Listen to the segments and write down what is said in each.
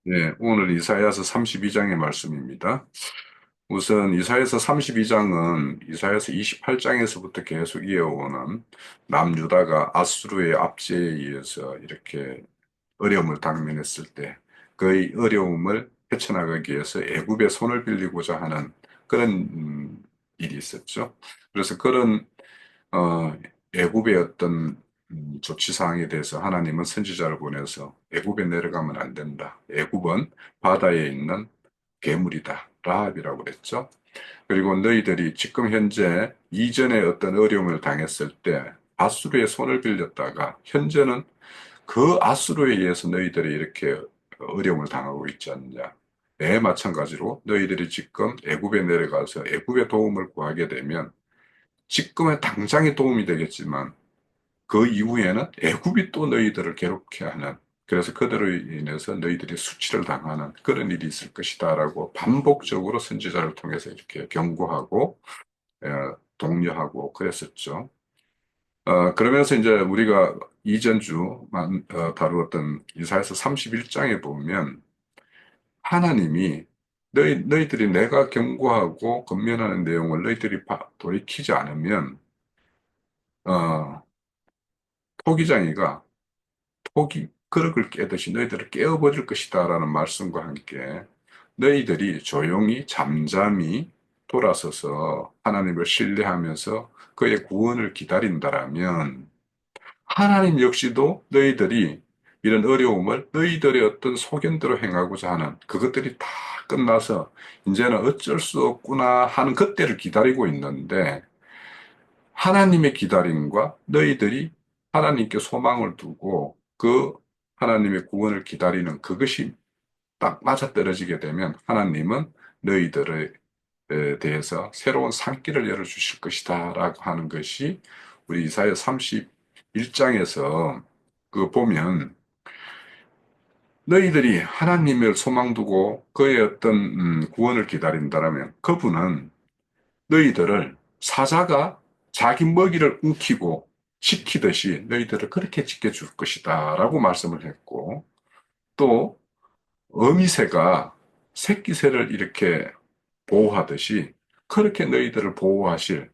네, 오늘 이사야서 32장의 말씀입니다. 우선 이사야서 32장은 이사야서 28장에서부터 계속 이어오는 남유다가 아수르의 압제에 의해서 이렇게 어려움을 당면했을 때 그의 어려움을 헤쳐나가기 위해서 애굽의 손을 빌리고자 하는 그런 일이 있었죠. 그래서 그런 어, 애굽의 어떤 조치 사항에 대해서 하나님은 선지자를 보내서 애굽에 내려가면 안 된다. 애굽은 바다에 있는 괴물이다. 라합이라고 그랬죠. 그리고 너희들이 지금 현재 이전에 어떤 어려움을 당했을 때 아수르의 손을 빌렸다가 현재는 그 아수르에 의해서 너희들이 이렇게 어려움을 당하고 있지 않느냐. 네, 마찬가지로 너희들이 지금 애굽에 내려가서 애굽의 도움을 구하게 되면 지금은 당장에 도움이 되겠지만 그 이후에는 애굽이 또 너희들을 괴롭게 하는 그래서 그들로 인해서 너희들이 수치를 당하는 그런 일이 있을 것이다라고 반복적으로 선지자를 통해서 이렇게 경고하고 독려하고 그랬었죠. 그러면서 이제 우리가 이전 주 다루었던 이사야서 31장에 보면 하나님이 너희들이 내가 경고하고 권면하는 내용을 너희들이 돌이키지 않으면 어, 토기장이가 토기 그릇을 깨듯이 너희들을 깨어버릴 것이다라는 말씀과 함께 너희들이 조용히 잠잠히 돌아서서 하나님을 신뢰하면서 그의 구원을 기다린다라면 하나님 역시도 너희들이 이런 어려움을 너희들의 어떤 소견대로 행하고자 하는 그것들이 다 끝나서 이제는 어쩔 수 없구나 하는 그때를 기다리고 있는데 하나님의 기다림과 너희들이 하나님께 소망을 두고 그 하나님의 구원을 기다리는 그것이 딱 맞아떨어지게 되면 하나님은 너희들에 대해서 새로운 산길을 열어주실 것이다 라고 하는 것이 우리 이사야 31장에서 그 보면 너희들이 하나님을 소망 두고 그의 어떤 구원을 기다린다면 그분은 너희들을 사자가 자기 먹이를 움키고 지키듯이 너희들을 그렇게 지켜줄 것이다 라고 말씀을 했고 또 어미새가 새끼새를 이렇게 보호하듯이 그렇게 너희들을 보호하실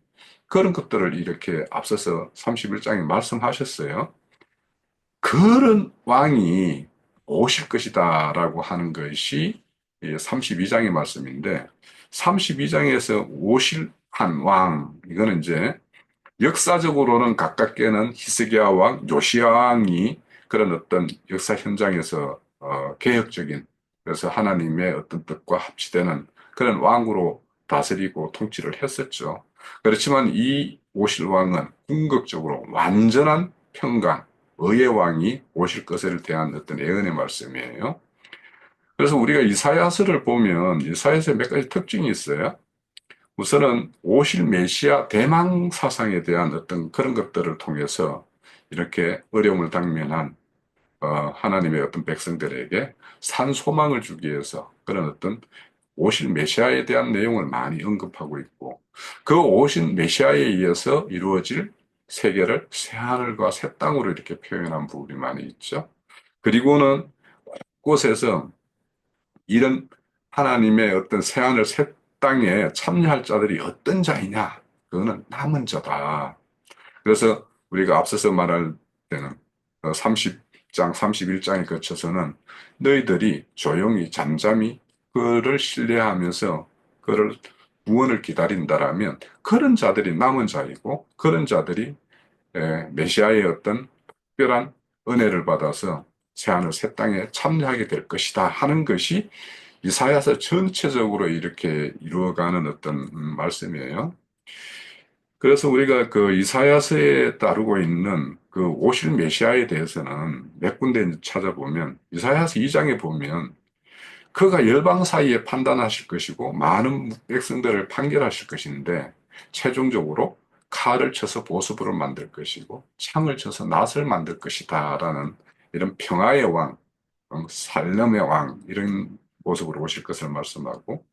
그런 것들을 이렇게 앞서서 31장에 말씀하셨어요. 그런 왕이 오실 것이다 라고 하는 것이 32장의 말씀인데 32장에서 오실 한 왕, 이거는 이제 역사적으로는 가깝게는 히스기야 왕, 요시야 왕이 그런 어떤 역사 현장에서 개혁적인 그래서 하나님의 어떤 뜻과 합치되는 그런 왕으로 다스리고 통치를 했었죠. 그렇지만 이 오실 왕은 궁극적으로 완전한 평강, 의의 왕이 오실 것을 대한 어떤 예언의 말씀이에요. 그래서 우리가 이사야서를 보면 이사야서에 몇 가지 특징이 있어요. 우선은 오실 메시아 대망 사상에 대한 어떤 그런 것들을 통해서 이렇게 어려움을 당면한 하나님의 어떤 백성들에게 산 소망을 주기 위해서 그런 어떤 오실 메시아에 대한 내용을 많이 언급하고 있고 그 오신 메시아에 의해서 이루어질 세계를 새 하늘과 새 땅으로 이렇게 표현한 부분이 많이 있죠. 그리고는 곳에서 이런 하나님의 어떤 새하늘 새 땅에 참여할 자들이 어떤 자이냐? 그거는 남은 자다. 그래서 우리가 앞서서 말할 때는 30장, 31장에 거쳐서는 너희들이 조용히 잠잠히 그를 신뢰하면서 그를 구원을 기다린다라면 그런 자들이 남은 자이고 그런 자들이 메시아의 어떤 특별한 은혜를 받아서 새하늘 새 땅에 참여하게 될 것이다 하는 것이 이사야서 전체적으로 이렇게 이루어가는 어떤 말씀이에요. 그래서 우리가 그 이사야서에 따르고 있는 그 오실 메시아에 대해서는 몇 군데 찾아보면 이사야서 2장에 보면 그가 열방 사이에 판단하실 것이고 많은 백성들을 판결하실 것인데 최종적으로 칼을 쳐서 보습으로 만들 것이고 창을 쳐서 낫을 만들 것이다라는 이런 평화의 왕, 살렘의 왕 이런 모습으로 오실 것을 말씀하고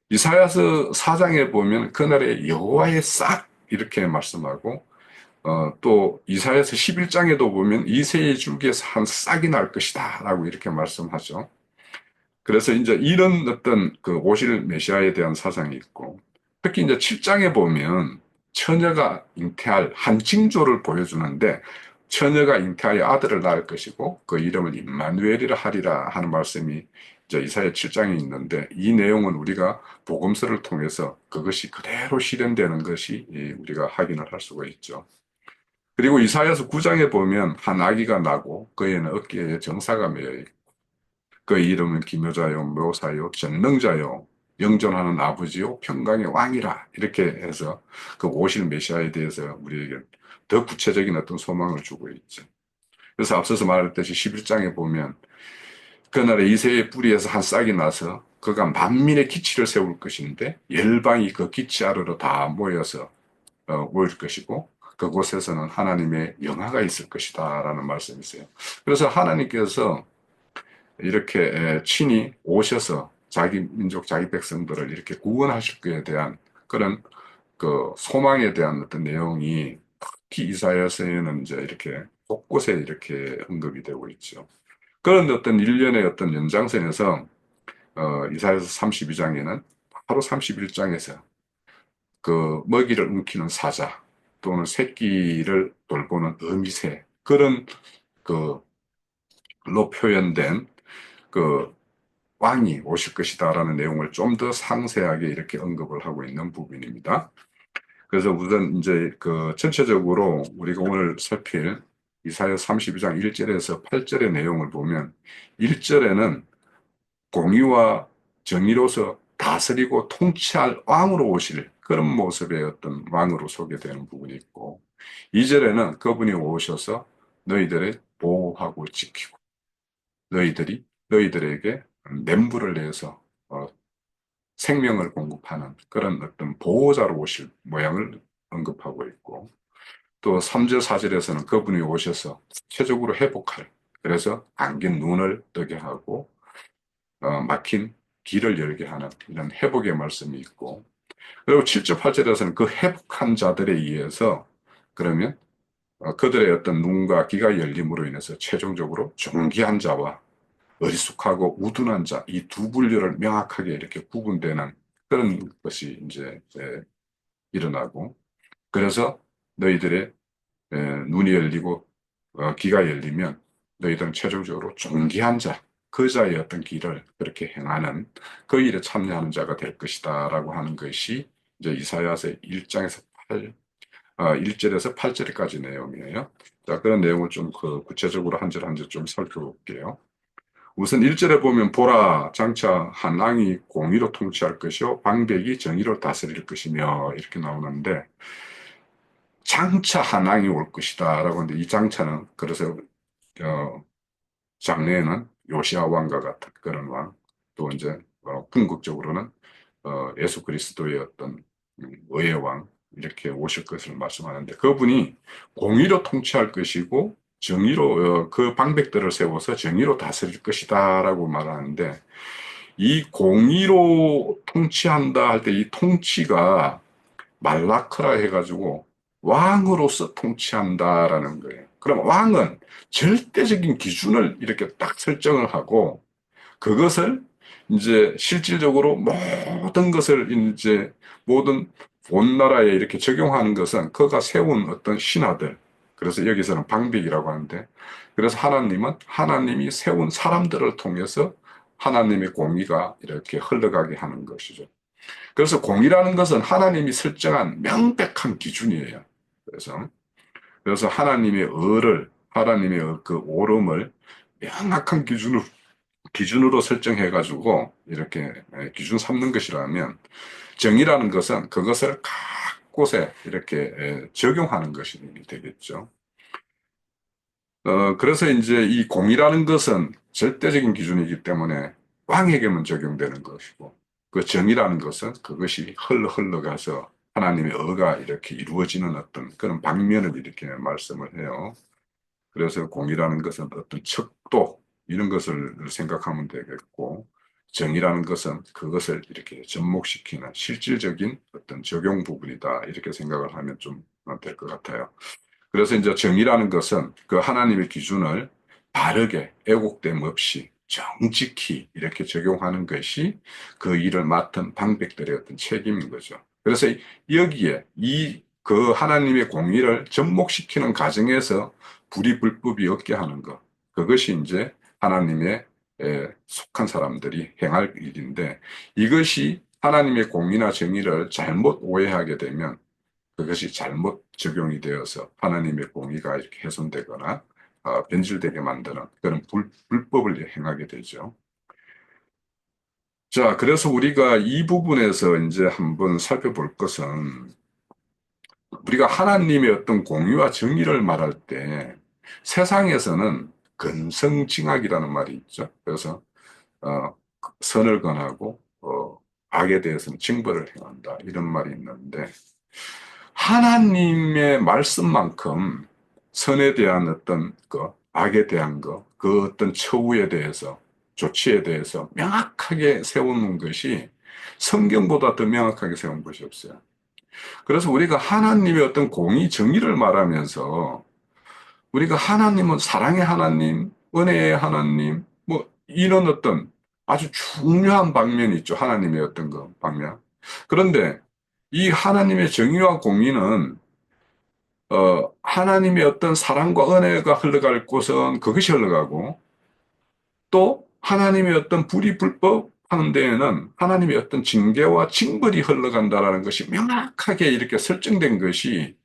이사야서 4장에 보면 그날의 여호와의 싹 이렇게 말씀하고 또 이사야서 11장에도 보면 이새의 줄기에서 한 싹이 날 것이다 라고 이렇게 말씀하죠. 그래서 이제 이런 어떤 그 오실 메시아에 대한 사상이 있고, 특히 이제 7장에 보면 처녀가 잉태할 한 징조를 보여주는데, 처녀가 잉태하여 아들을 낳을 것이고 그 이름을 임마누엘이라 하리라 하는 말씀이 이제 이사야 7장에 있는데, 이 내용은 우리가 복음서를 통해서 그것이 그대로 실현되는 것이 우리가 확인을 할 수가 있죠. 그리고 이사야서 9장에 보면 한 아기가 나고 그에는 어깨에 정사가 매여 있고 그 이름은 기묘자요, 묘사요, 전능자요, 영존하는 아버지요, 평강의 왕이라. 이렇게 해서 그 오실 메시아에 대해서 우리에게 더 구체적인 어떤 소망을 주고 있죠. 그래서 앞서서 말했듯이 11장에 보면 그날에 이새의 뿌리에서 한 싹이 나서 그가 만민의 기치를 세울 것인데 열방이 그 기치 아래로 다 모여서 올 것이고 그곳에서는 하나님의 영화가 있을 것이다 라는 말씀이 있어요. 그래서 하나님께서 이렇게 친히 오셔서 자기 민족, 자기 백성들을 이렇게 구원하실 것에 대한 그런 그 소망에 대한 어떤 내용이 특히 이사야서에는 이제 이렇게 곳곳에 이렇게 언급이 되고 있죠. 그런 어떤 일련의 어떤 연장선에서 이사야서 32장에는 바로 31장에서 그 먹이를 움키는 사자 또는 새끼를 돌보는 어미새 그런 그로 표현된 그 왕이 오실 것이다라는 내용을 좀 더 상세하게 이렇게 언급을 하고 있는 부분입니다. 그래서 우선 이제 그 전체적으로 우리가 오늘 살필 이사야 32장 1절에서 8절의 내용을 보면 1절에는 공의와 정의로서 다스리고 통치할 왕으로 오실 그런 모습의 어떤 왕으로 소개되는 부분이 있고 2절에는 그분이 오셔서 너희들을 보호하고 지키고 너희들에게 멘부를 내서 생명을 공급하는 그런 어떤 보호자로 오실 모양을 언급하고 있고 또 3절 4절에서는 그분이 오셔서 최적으로 회복할 그래서 안긴 눈을 뜨게 하고 막힌 길을 열게 하는 이런 회복의 말씀이 있고 그리고 7절 8절에서는 그 회복한 자들에 의해서 그러면 그들의 어떤 눈과 귀가 열림으로 인해서 최종적으로 존귀한 자와 어리숙하고 우둔한 자, 이 두 분류를 명확하게 이렇게 구분되는 그런 것이 이제 일어나고, 그래서 너희들의 눈이 열리고 귀가 열리면 너희들은 최종적으로 존귀한 자, 그 자의 어떤 길을 그렇게 행하는 그 일에 참여하는 자가 될 것이다라고 하는 것이 이제 이사야서 1장에서 1절에서 8절까지 내용이에요. 자, 그런 내용을 좀 그 구체적으로 한 절 한 절 좀 살펴볼게요. 우선 1절에 보면 보라 장차 한왕이 공의로 통치할 것이요 방백이 정의로 다스릴 것이며 이렇게 나오는데 장차 한왕이 올 것이다 라고 하는데 이 장차는 그래서 어, 장래에는 요시아 왕과 같은 그런 왕 또 이제 궁극적으로는 예수 그리스도의 어떤 의의 왕 이렇게 오실 것을 말씀하는데 그분이 공의로 통치할 것이고 정의로 그 방백들을 세워서 정의로 다스릴 것이다라고 말하는데 이 공의로 통치한다 할 때 이 통치가 말라크라 해가지고 왕으로서 통치한다라는 거예요. 그럼 왕은 절대적인 기준을 이렇게 딱 설정을 하고 그것을 이제 실질적으로 모든 것을 이제 모든 온 나라에 이렇게 적용하는 것은 그가 세운 어떤 신하들. 그래서 여기서는 방백이라고 하는데 그래서 하나님은 하나님이 세운 사람들을 통해서 하나님의 공의가 이렇게 흘러가게 하는 것이죠. 그래서 공의라는 것은 하나님이 설정한 명백한 기준이에요. 그래서 하나님의 하나님의 그 옳음을 명확한 기준으로 설정해가지고 이렇게 기준 삼는 것이라면 정의라는 것은 그것을 각 곳에 이렇게 적용하는 것이 되겠죠. 그래서 이제 이 공의라는 것은 절대적인 기준이기 때문에 왕에게만 적용되는 것이고 그 정의라는 것은 그것이 흘러가서 하나님의 의가 이렇게 이루어지는 어떤 그런 방면을 이렇게 말씀을 해요. 그래서 공의라는 것은 어떤 척도 이런 것을 생각하면 되겠고 정의라는 것은 그것을 이렇게 접목시키는 실질적인 어떤 적용 부분이다 이렇게 생각을 하면 좀 될 것 같아요. 그래서 이제 정의라는 것은 그 하나님의 기준을 바르게 애곡됨 없이 정직히 이렇게 적용하는 것이 그 일을 맡은 방백들의 어떤 책임인 거죠. 그래서 여기에 그 하나님의 공의를 접목시키는 과정에서 불이 불법이 없게 하는 것. 그것이 이제 하나님의 속한 사람들이 행할 일인데 이것이 하나님의 공의나 정의를 잘못 오해하게 되면 그것이 잘못 적용이 되어서 하나님의 공의가 이렇게 훼손되거나 변질되게 만드는 그런 불법을 행하게 되죠. 자, 그래서 우리가 이 부분에서 이제 한번 살펴볼 것은 우리가 하나님의 어떤 공의와 정의를 말할 때 세상에서는 근성징악이라는 말이 있죠. 그래서 선을 권하고 악에 대해서는 징벌을 행한다 이런 말이 있는데 하나님의 말씀만큼 선에 대한 어떤 거, 악에 대한 거, 그 어떤 처우에 대해서, 조치에 대해서 명확하게 세우는 것이 성경보다 더 명확하게 세운 것이 없어요. 그래서 우리가 하나님의 어떤 공의, 정의를 말하면서 우리가 하나님은 사랑의 하나님, 은혜의 하나님, 뭐 이런 어떤 아주 중요한 방면이 있죠. 하나님의 어떤 그 방면. 그런데 이 하나님의 정의와 공의는 하나님의 어떤 사랑과 은혜가 흘러갈 곳은 그것이 흘러가고 또 하나님의 어떤 불의 불법하는 데에는 하나님의 어떤 징계와 징벌이 흘러간다라는 것이 명확하게 이렇게 설정된 것이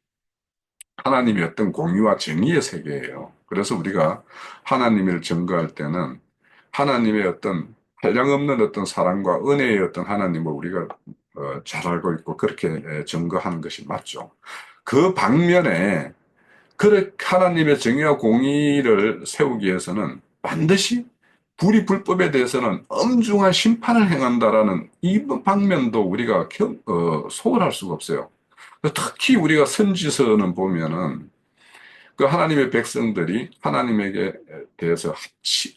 하나님의 어떤 공의와 정의의 세계예요. 그래서 우리가 하나님을 증거할 때는 하나님의 어떤 한량없는 어떤 사랑과 은혜의 어떤 하나님을 우리가 잘 알고 있고 그렇게 증거하는 것이 맞죠. 그 방면에 그렇게 하나님의 정의와 공의를 세우기 위해서는 반드시 불의 불법에 대해서는 엄중한 심판을 행한다라는 이 방면도 우리가 소홀할 수가 없어요. 특히 우리가 선지서는 보면은 그 하나님의 백성들이 하나님에게 대해서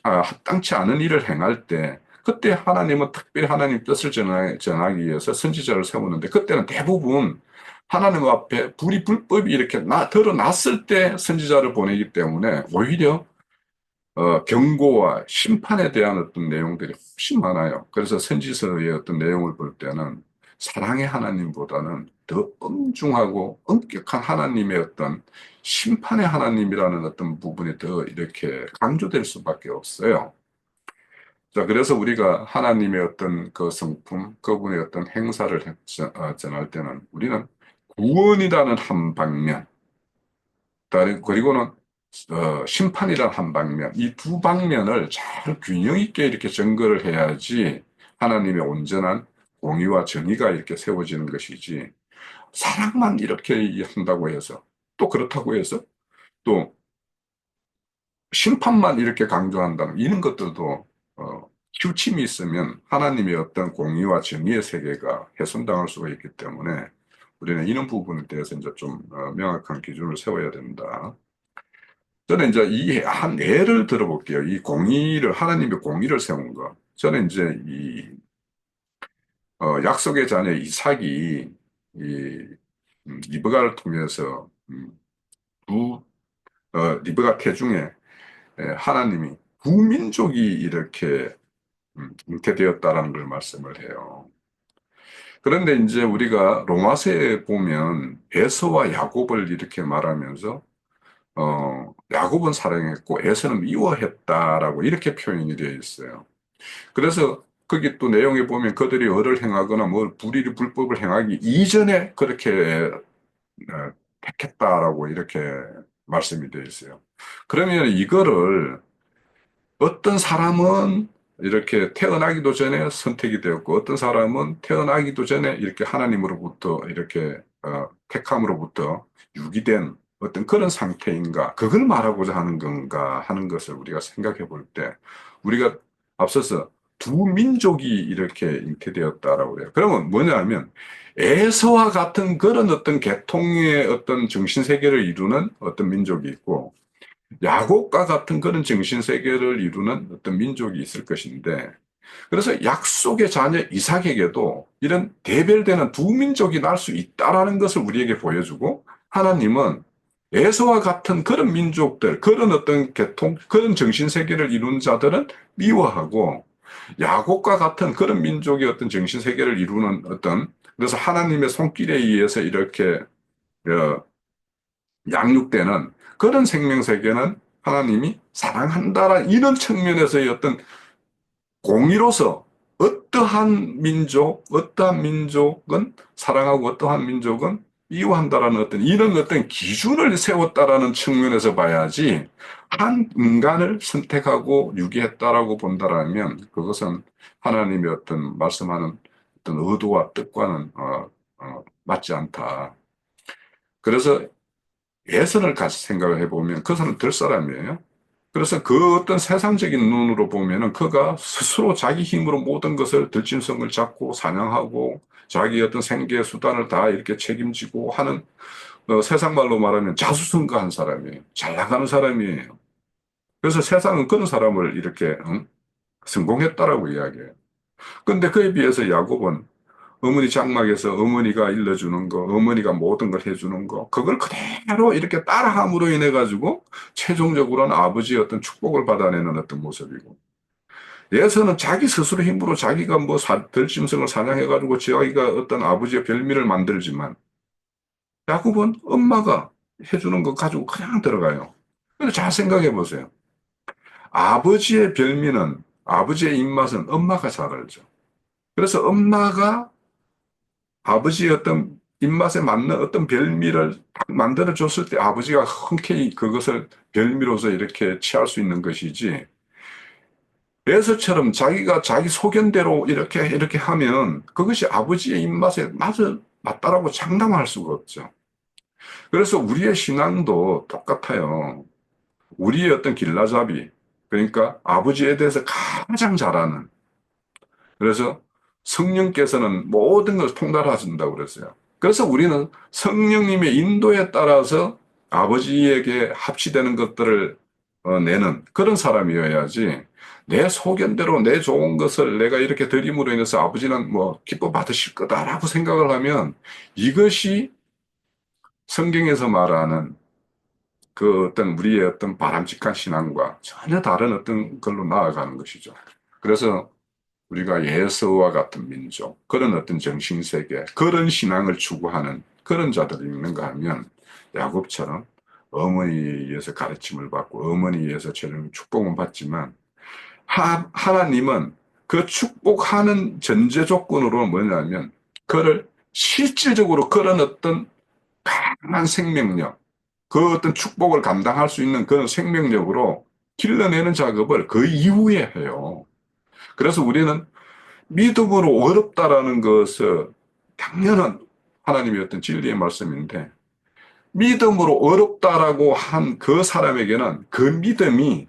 합당치 않은 일을 행할 때 그때 하나님은 특별히 하나님 뜻을 전하기 위해서 선지자를 세우는데 그때는 대부분 하나님 앞에 불이 불법이 이렇게 드러났을 때 선지자를 보내기 때문에 오히려 경고와 심판에 대한 어떤 내용들이 훨씬 많아요. 그래서 선지서의 어떤 내용을 볼 때는 사랑의 하나님보다는 더 엄중하고 엄격한 하나님의 어떤 심판의 하나님이라는 어떤 부분이 더 이렇게 강조될 수밖에 없어요. 자, 그래서 우리가 하나님의 어떤 그 성품, 그분의 어떤 행사를 전할 때는 우리는 구원이라는 한 방면, 그리고는 심판이란 한 방면, 이 두 방면을 잘 균형 있게 이렇게 전거를 해야지 하나님의 온전한 공의와 정의가 이렇게 세워지는 것이지, 사랑만 이렇게 한다고 해서, 또 그렇다고 해서, 또 심판만 이렇게 강조한다는 이런 것들도, 치우침이 있으면 하나님의 어떤 공의와 정의의 세계가 훼손당할 수가 있기 때문에 우리는 이런 부분에 대해서 이제 좀 명확한 기준을 세워야 된다. 저는 이제 이 한 예를 들어볼게요. 이 공의를, 하나님의 공의를 세운 거. 저는 이제 약속의 자녀 이삭이, 리브가를 통해서, 리브가 태중에 하나님이 구민족이 이렇게, 잉태되었다라는 걸 말씀을 해요. 그런데 이제 우리가 로마서에 보면 에서와 야곱을 이렇게 말하면서 야곱은 사랑했고 에서는 미워했다라고 이렇게 표현이 되어 있어요. 그래서 거기 또 내용에 보면 그들이 을을 행하거나 뭐 불의를 불법을 행하기 이전에 그렇게 택했다라고 이렇게 말씀이 되어 있어요. 그러면 이거를 어떤 사람은 이렇게 태어나기도 전에 선택이 되었고 어떤 사람은 태어나기도 전에 이렇게 하나님으로부터 이렇게 택함으로부터 유기된 어떤 그런 상태인가 그걸 말하고자 하는 건가 하는 것을 우리가 생각해 볼 때 우리가 앞서서 두 민족이 이렇게 잉태되었다라고 그래요. 그러면 뭐냐면 에서와 같은 그런 어떤 계통의 어떤 정신세계를 이루는 어떤 민족이 있고 야곱과 같은 그런 정신세계를 이루는 어떤 민족이 있을 것인데, 그래서 약속의 자녀 이삭에게도 이런 대별되는 두 민족이 날 수 있다라는 것을 우리에게 보여주고, 하나님은 에서와 같은 그런 민족들, 그런 어떤 계통, 그런 정신세계를 이룬 자들은 미워하고, 야곱과 같은 그런 민족의 어떤 정신세계를 이루는 어떤, 그래서 하나님의 손길에 의해서 이렇게 어, 양육되는 그런 생명세계는 하나님이 사랑한다라는 이런 측면에서의 어떤 공의로서 어떠한 민족은 사랑하고 어떠한 민족은 미워한다라는 어떤 이런 어떤 기준을 세웠다라는 측면에서 봐야지 한 인간을 선택하고 유기했다라고 본다라면 그것은 하나님의 어떤 말씀하는 어떤 의도와 뜻과는 맞지 않다. 그래서 예선을 같이 생각을 해보면 그 사람은 될 사람이에요. 그래서 그 어떤 세상적인 눈으로 보면은 그가 스스로 자기 힘으로 모든 것을 들짐승을 잡고 사냥하고 자기 어떤 생계 수단을 다 이렇게 책임지고 하는 세상 말로 말하면 자수성가한 사람이에요. 잘 나가는 사람이에요. 그래서 세상은 그런 사람을 이렇게 성공했다라고 이야기해요. 근데 그에 비해서 야곱은 어머니 장막에서 어머니가 일러주는 거, 어머니가 모든 걸 해주는 거, 그걸 그대로 이렇게 따라함으로 인해 가지고 최종적으로는 아버지의 어떤 축복을 받아내는 어떤 모습이고, 예서는 자기 스스로 힘으로 자기가 뭐 들짐승을 사냥해가지고 자기가 어떤 아버지의 별미를 만들지만, 야곱은 엄마가 해주는 거 가지고 그냥 들어가요. 근데 잘 생각해 보세요. 아버지의 별미는, 아버지의 입맛은 엄마가 잘 알죠. 그래서 엄마가 아버지의 어떤 입맛에 맞는 어떤 별미를 딱 만들어 줬을 때 아버지가 흔쾌히 그것을 별미로서 이렇게 취할 수 있는 것이지. 에서처럼 자기가 자기 소견대로 이렇게 하면 그것이 아버지의 입맛에 맞다라고 장담할 수가 없죠. 그래서 우리의 신앙도 똑같아요. 우리의 어떤 길라잡이, 그러니까 아버지에 대해서 가장 잘 아는, 그래서 성령께서는 모든 것을 통달하신다고 그랬어요. 그래서 우리는 성령님의 인도에 따라서 아버지에게 합치되는 것들을 내는 그런 사람이어야지 내 소견대로 내 좋은 것을 내가 이렇게 드림으로 인해서 아버지는 뭐 기뻐 받으실 거다라고 생각을 하면 이것이 성경에서 말하는 그 어떤 우리의 어떤 바람직한 신앙과 전혀 다른 어떤 걸로 나아가는 것이죠. 그래서 우리가 예서와 같은 민족, 그런 어떤 정신세계, 그런 신앙을 추구하는 그런 자들이 있는가 하면 야곱처럼 어머니에 의해서 가르침을 받고 어머니에 의해서 저런 축복은 받지만 하나님은 그 축복하는 전제 조건으로 뭐냐면 그를 실질적으로 그런 어떤 강한 생명력, 그 어떤 축복을 감당할 수 있는 그런 생명력으로 길러내는 작업을 그 이후에 해요. 그래서 우리는 믿음으로 어렵다라는 것은 당연한 하나님의 어떤 진리의 말씀인데 믿음으로 어렵다라고 한 그 사람에게는 그 믿음이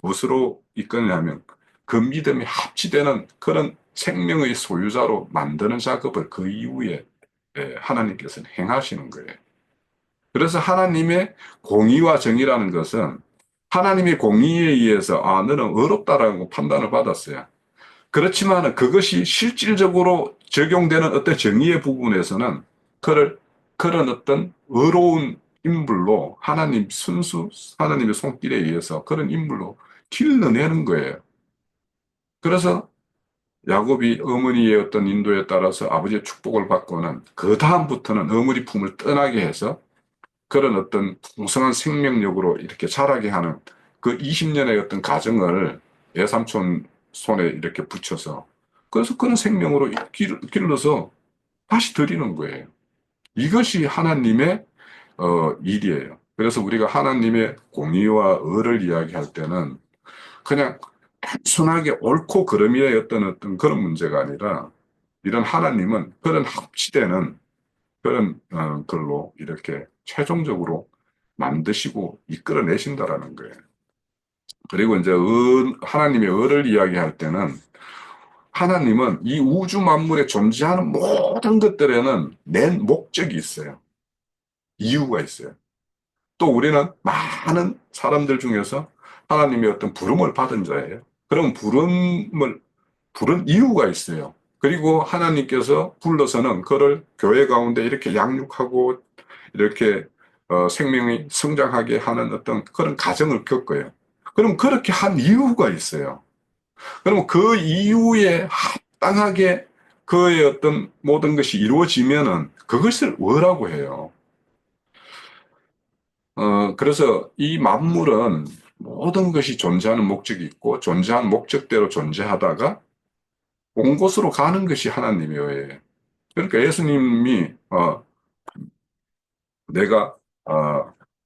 무엇으로 이끌냐면 그 믿음이 합치되는 그런 생명의 소유자로 만드는 작업을 그 이후에 하나님께서는 행하시는 거예요. 그래서 하나님의 공의와 정의라는 것은 하나님의 공의에 의해서 너는 어렵다라고 판단을 받았어요. 그렇지만 그것이 실질적으로 적용되는 어떤 정의의 부분에서는 그를 그런 어떤 의로운 인물로 하나님 순수 하나님의 손길에 의해서 그런 인물로 길러내는 거예요. 그래서 야곱이 어머니의 어떤 인도에 따라서 아버지의 축복을 받고는 그 다음부터는 어머니 품을 떠나게 해서 그런 어떤 풍성한 생명력으로 이렇게 자라게 하는 그 20년의 어떤 가정을 외삼촌 손에 이렇게 붙여서 그래서 그런 생명으로 길러서 다시 드리는 거예요. 이것이 하나님의 일이에요. 그래서 우리가 하나님의 공의와 의를 이야기할 때는 그냥 단순하게 옳고 그름이의 어떤 그런 문제가 아니라 이런 하나님은 그런 합치되는 그런 걸로 이렇게 최종적으로 만드시고 이끌어내신다라는 거예요. 그리고 이제 하나님의 의를 이야기할 때는 하나님은 이 우주 만물에 존재하는 모든 것들에는 낸 목적이 있어요. 이유가 있어요. 또 우리는 많은 사람들 중에서 하나님의 어떤 부름을 받은 자예요. 그럼 부른 이유가 있어요. 그리고 하나님께서 불러서는 그를 교회 가운데 이렇게 양육하고 이렇게 생명이 성장하게 하는 어떤 그런 과정을 겪어요. 그럼 그렇게 한 이유가 있어요. 그러면 그 이유에 합당하게 그의 어떤 모든 것이 이루어지면은 그것을 뭐라고 해요. 그래서 이 만물은 모든 것이 존재하는 목적이 있고 존재한 목적대로 존재하다가 온 곳으로 가는 것이 하나님이에요. 그러니까 예수님이 내가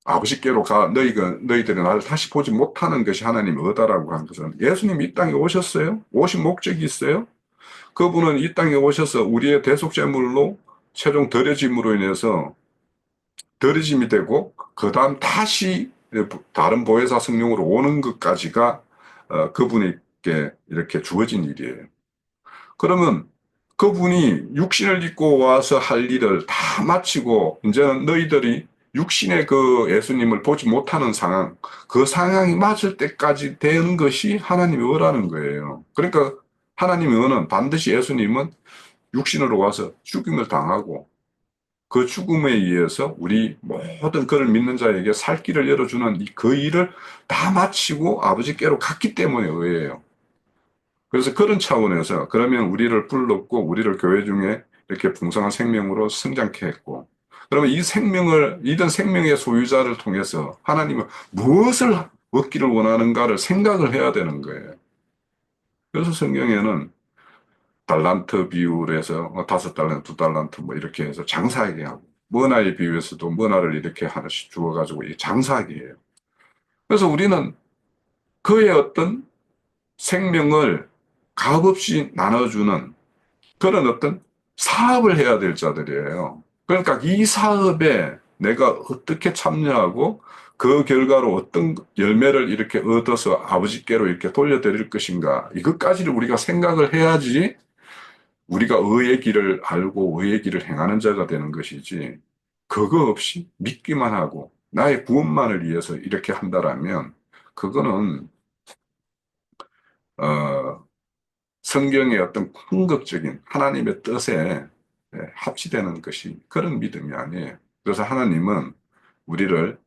아버지께로 가 너희들이 나를 다시 보지 못하는 것이 하나님의 의다라고 한 것은 예수님이 이 땅에 오셨어요? 오신 목적이 있어요? 그분은 이 땅에 오셔서 우리의 대속제물로 최종 덜어짐으로 인해서 덜어짐이 되고 그 다음 다시 다른 보혜사 성령으로 오는 것까지가 그분에게 이렇게 주어진 일이에요. 그러면 그분이 육신을 입고 와서 할 일을 다 마치고 이제는 너희들이 육신의 그 예수님을 보지 못하는 상황, 그 상황이 맞을 때까지 된 것이 하나님의 의라는 거예요. 그러니까 하나님의 의는 반드시 예수님은 육신으로 와서 죽임을 당하고 그 죽음에 의해서 우리 모든 그를 믿는 자에게 살 길을 열어주는 그 일을 다 마치고 아버지께로 갔기 때문에 의예요. 그래서 그런 차원에서 그러면 우리를 불렀고 우리를 교회 중에 이렇게 풍성한 생명으로 성장케 했고 그러면 이 생명을 이런 생명의 소유자를 통해서 하나님은 무엇을 얻기를 원하는가를 생각을 해야 되는 거예요. 그래서 성경에는 달란트 비율에서 5달란트, 2달란트 뭐 이렇게 해서 장사하게 하고 머나에 비유해서도 머나를 이렇게 하나씩 주어가지고 장사하게 해요. 그래서 우리는 그의 어떤 생명을 값없이 나눠주는 그런 어떤 사업을 해야 될 자들이에요. 그러니까 이 사업에 내가 어떻게 참여하고 그 결과로 어떤 열매를 이렇게 얻어서 아버지께로 이렇게 돌려드릴 것인가. 이것까지를 우리가 생각을 해야지 우리가 의의 길을 알고 의의 길을 행하는 자가 되는 것이지. 그거 없이 믿기만 하고 나의 구원만을 위해서 이렇게 한다라면 그거는 어, 성경의 어떤 궁극적인 하나님의 뜻에 합치되는 것이 그런 믿음이 아니에요. 그래서 하나님은 우리를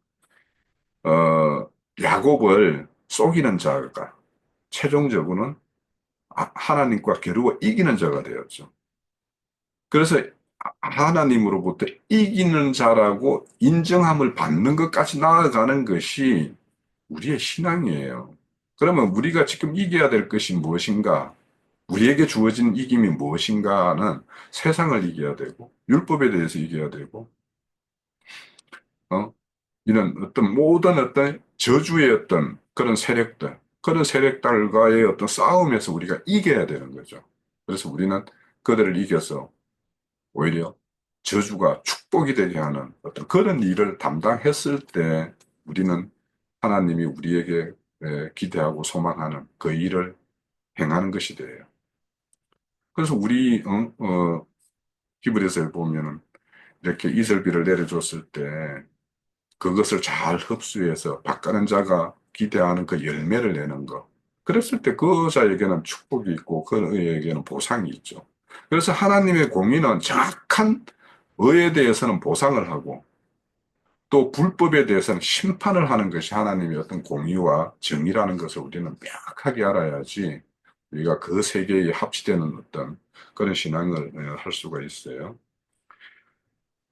야곱을 속이는 자가 최종적으로는 하나님과 겨루어 이기는 자가 되었죠. 그래서 하나님으로부터 이기는 자라고 인정함을 받는 것까지 나아가는 것이 우리의 신앙이에요. 그러면 우리가 지금 이겨야 될 것이 무엇인가? 우리에게 주어진 이김이 무엇인가는 세상을 이겨야 되고, 율법에 대해서 이겨야 되고, 어? 이런 어떤 모든 어떤 저주의 어떤 그런 세력들, 그런 세력들과의 어떤 싸움에서 우리가 이겨야 되는 거죠. 그래서 우리는 그들을 이겨서 오히려 저주가 축복이 되게 하는 어떤 그런 일을 담당했을 때 우리는 하나님이 우리에게 기대하고 소망하는 그 일을 행하는 것이 돼요. 그래서 우리 히브리서에 보면은 이렇게 이슬비를 내려줬을 때 그것을 잘 흡수해서 바가는 자가 기대하는 그 열매를 내는 것. 그랬을 때 그 자에게는 축복이 있고 그 의에게는 보상이 있죠. 그래서 하나님의 공의는 정확한 의에 대해서는 보상을 하고 또 불법에 대해서는 심판을 하는 것이 하나님의 어떤 공의와 정의라는 것을 우리는 명확하게 알아야지 우리가 그 세계에 합치되는 어떤 그런 신앙을 할 수가 있어요.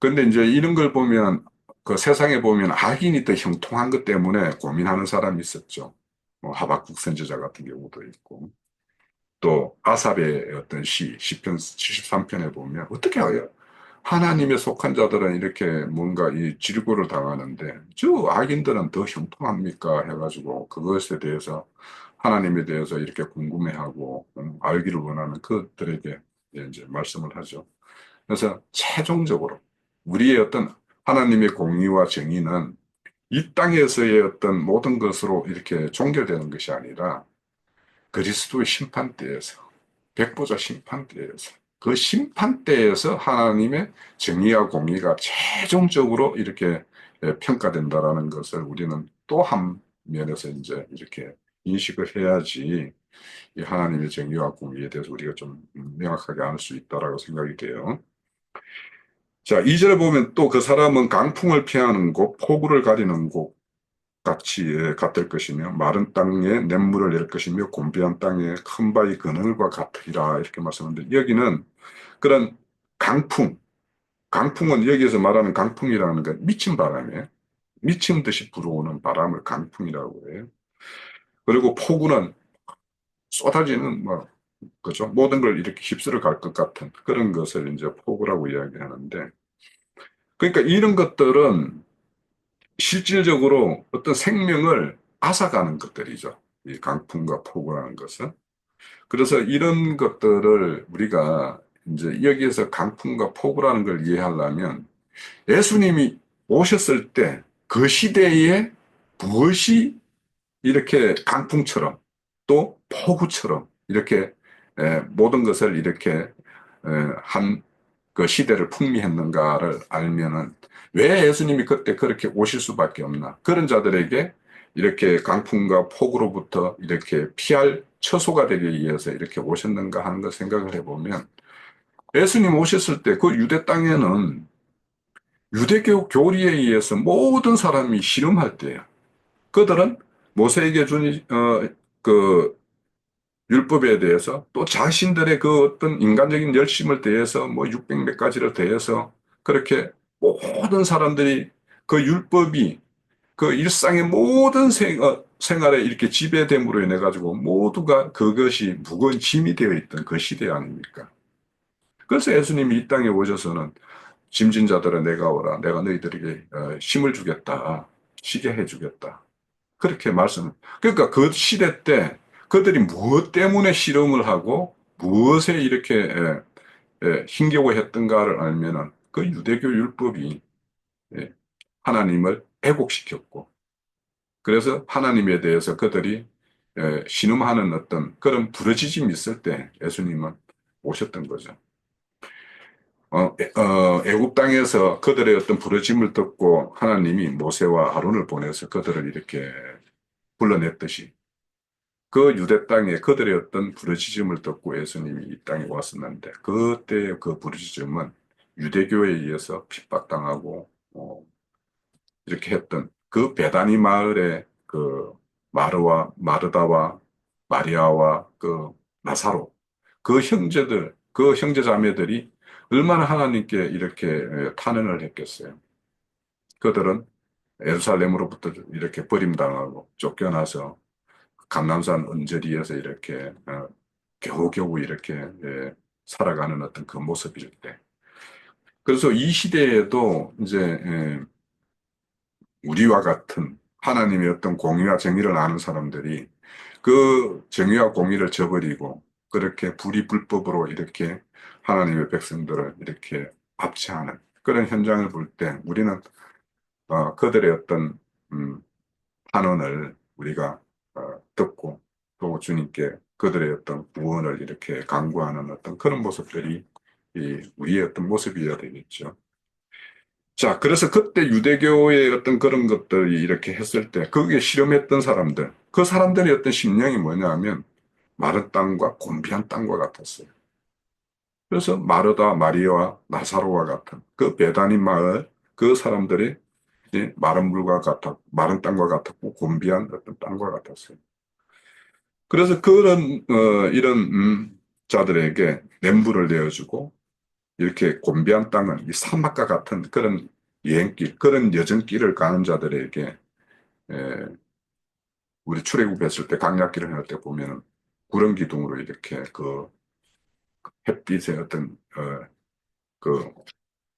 근데 이제 이런 걸 보면 그 세상에 보면 악인이 더 형통한 것 때문에 고민하는 사람이 있었죠. 뭐 하박국 선지자 같은 경우도 있고 또 아삽의 어떤 시편 73편에 보면 어떻게 해요? 하나님의 속한 자들은 이렇게 뭔가 이 질고를 당하는데 저 악인들은 더 형통합니까? 해가지고 그것에 대해서 하나님에 대해서 이렇게 궁금해하고 알기를 원하는 그들에게 이제 말씀을 하죠. 그래서 최종적으로 우리의 어떤 하나님의 공의와 정의는 이 땅에서의 어떤 모든 것으로 이렇게 종결되는 것이 아니라 그리스도의 심판대에서, 백보자 심판대에서, 그 심판대에서 하나님의 정의와 공의가 최종적으로 이렇게 평가된다라는 것을 우리는 또 한 면에서 이제 이렇게 인식을 해야지 이 하나님의 정의와 공의에 대해서 우리가 좀 명확하게 알 수 있다라고 생각이 돼요. 자, 2절에 보면 또 그 사람은 강풍을 피하는 곳, 폭우를 가리는 곳 같이 같을 것이며 마른 땅에 냇물을 낼 것이며 곤비한 땅에 큰 바위 그늘과 같으리라 이렇게 말씀하는데 여기는 그런 강풍, 강풍은 여기에서 말하는 강풍이라는 건 미친 바람이에요. 미친 듯이 불어오는 바람을 강풍이라고 해요. 그리고 폭우는 쏟아지는 뭐 그죠? 모든 걸 이렇게 휩쓸어 갈 것 같은 그런 것을 이제 폭우라고 이야기하는데 그러니까 이런 것들은 실질적으로 어떤 생명을 앗아가는 것들이죠. 이 강풍과 폭우라는 것은. 그래서 이런 것들을 우리가 이제 여기에서 강풍과 폭우라는 걸 이해하려면 예수님이 오셨을 때 그 시대에 무엇이 이렇게 강풍처럼 또 폭우처럼 이렇게 모든 것을 이렇게 한 그 시대를 풍미했는가를 알면은 왜 예수님이 그때 그렇게 오실 수밖에 없나? 그런 자들에게 이렇게 강풍과 폭우로부터 이렇게 피할 처소가 되기 위해서 이렇게 오셨는가 하는 걸 생각을 해보면 예수님 오셨을 때 그 유대 땅에는 유대교 교리에 의해서 모든 사람이 씨름할 때예요. 그들은 모세에게 준 그 율법에 대해서 또 자신들의 그 어떤 인간적인 열심을 대해서 뭐 600 몇 가지를 대해서 그렇게 모든 사람들이 그 율법이 그 일상의 모든 생활에 이렇게 지배됨으로 인해 가지고 모두가 그것이 무거운 짐이 되어 있던 그 시대 아닙니까? 그래서 예수님이 이 땅에 오셔서는 짐진 자들아 내가 오라 내가 너희들에게 힘을 주겠다 쉬게 해주겠다 그렇게 말씀. 그러니까 그 시대 때 그들이 무엇 때문에 실험을 하고 무엇에 이렇게 힘겨워했던가를 알면은 그 유대교 율법이 예, 하나님을 애곡시켰고 그래서 하나님에 대해서 그들이 신음하는 어떤 그런 부르짖음이 있을 때 예수님은 오셨던 거죠. 애굽 땅에서 그들의 어떤 부르짖음을 듣고 하나님이 모세와 아론을 보내서 그들을 이렇게 불러냈듯이 그 유대 땅에 그들의 어떤 부르짖음을 듣고 예수님이 이 땅에 왔었는데 그때의 그 부르짖음은 유대교에 의해서 핍박당하고 이렇게 했던 그 베다니 마을의 그 마르와 마르다와 마리아와 그 나사로 그 형제들 그 형제 자매들이 얼마나 하나님께 이렇게 탄원을 했겠어요. 그들은 예루살렘으로부터 이렇게 버림당하고 쫓겨나서 감남산 언저리에서 이렇게 겨우겨우 이렇게 살아가는 어떤 그 모습일 때. 그래서 이 시대에도 이제 우리와 같은 하나님의 어떤 공의와 정의를 아는 사람들이 그 정의와 공의를 저버리고 그렇게 불의불법으로 이렇게 하나님의 백성들을 이렇게 압제하는 그런 현장을 볼 때 우리는 그들의 어떤 음, 탄원을 우리가 듣고 또 주님께 그들의 어떤 구원을 이렇게 간구하는 어떤 그런 모습들이 이 우리의 어떤 모습이어야 되겠죠. 자, 그래서 그때 유대교의 어떤 그런 것들이 이렇게 했을 때 거기에 실험했던 사람들, 그 사람들의 어떤 심령이 뭐냐 하면 마른 땅과 곤비한 땅과 같았어요. 그래서 마르다, 마리아와 나사로와 같은 그 베다니 마을 그 사람들이 이 마른 물과 같았고 마른 땅과 같았고 곤비한 어떤 땅과 같았어요. 그래서 그런 이런 자들에게 렘부를 내어주고 이렇게 곤비한 땅은 이 사막과 같은 그런 여행길, 그런 여정길을 가는 자들에게 에, 우리 출애굽했을 때 강약길을 할 때 보면은 구름 기둥으로 이렇게 그 햇빛의 어떤 그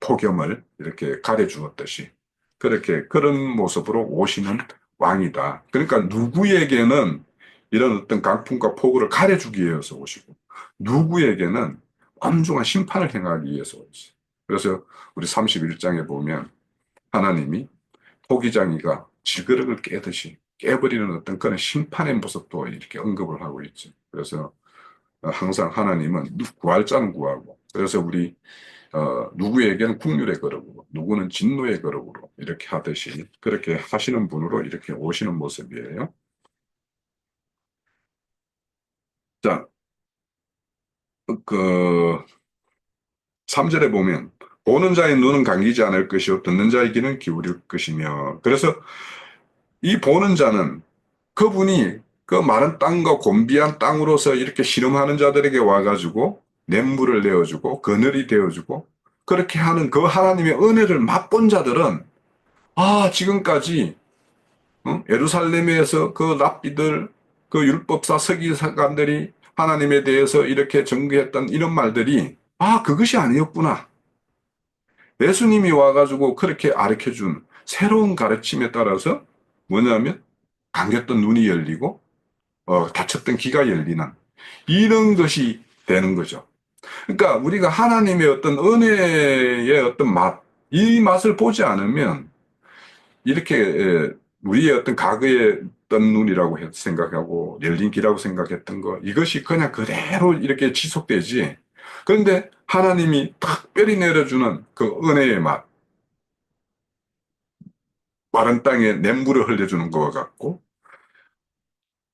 폭염을 이렇게 가려주었듯이 그렇게 그런 모습으로 오시는 왕이다. 그러니까 누구에게는 이런 어떤 강풍과 폭우를 가려주기 위해서 오시고 누구에게는 엄중한 심판을 행하기 위해서 오시고 그래서 우리 31장에 보면 하나님이 토기장이가 질그릇을 깨듯이 깨버리는 어떤 그런 심판의 모습도 이렇게 언급을 하고 있죠. 그래서 항상 하나님은 구할 자는 구하고 그래서 우리 누구에게는 국률의 거룩으로, 누구는 진노의 거룩으로 이렇게 하듯이 그렇게 하시는 분으로 이렇게 오시는 모습이에요. 자, 그 3절에 보면 보는 자의 눈은 감기지 않을 것이요 듣는 자의 귀는 기울일 것이며. 그래서 이 보는 자는 그분이 그 마른 땅과 곤비한 땅으로서 이렇게 실험하는 자들에게 와가지고 냇물을 내어주고 그늘이 되어주고 그렇게 하는 그 하나님의 은혜를 맛본 자들은 아 지금까지 예루살렘에서 그 랍비들 그 율법사 서기관들이 하나님에 대해서 이렇게 전개했던 이런 말들이 아 그것이 아니었구나. 예수님이 와가지고 그렇게 가르쳐준 새로운 가르침에 따라서 뭐냐면 감겼던 눈이 열리고 닫혔던 귀가 열리는 이런 것이 되는 거죠. 그러니까 우리가 하나님의 어떤 은혜의 어떤 맛, 이 맛을 보지 않으면 이렇게 우리의 어떤 과거의 어떤 눈이라고 생각하고 열린 귀라고 생각했던 거 이것이 그냥 그대로 이렇게 지속되지. 그런데 하나님이 특별히 내려주는 그 은혜의 맛, 마른 땅에 냇물을 흘려주는 것과 같고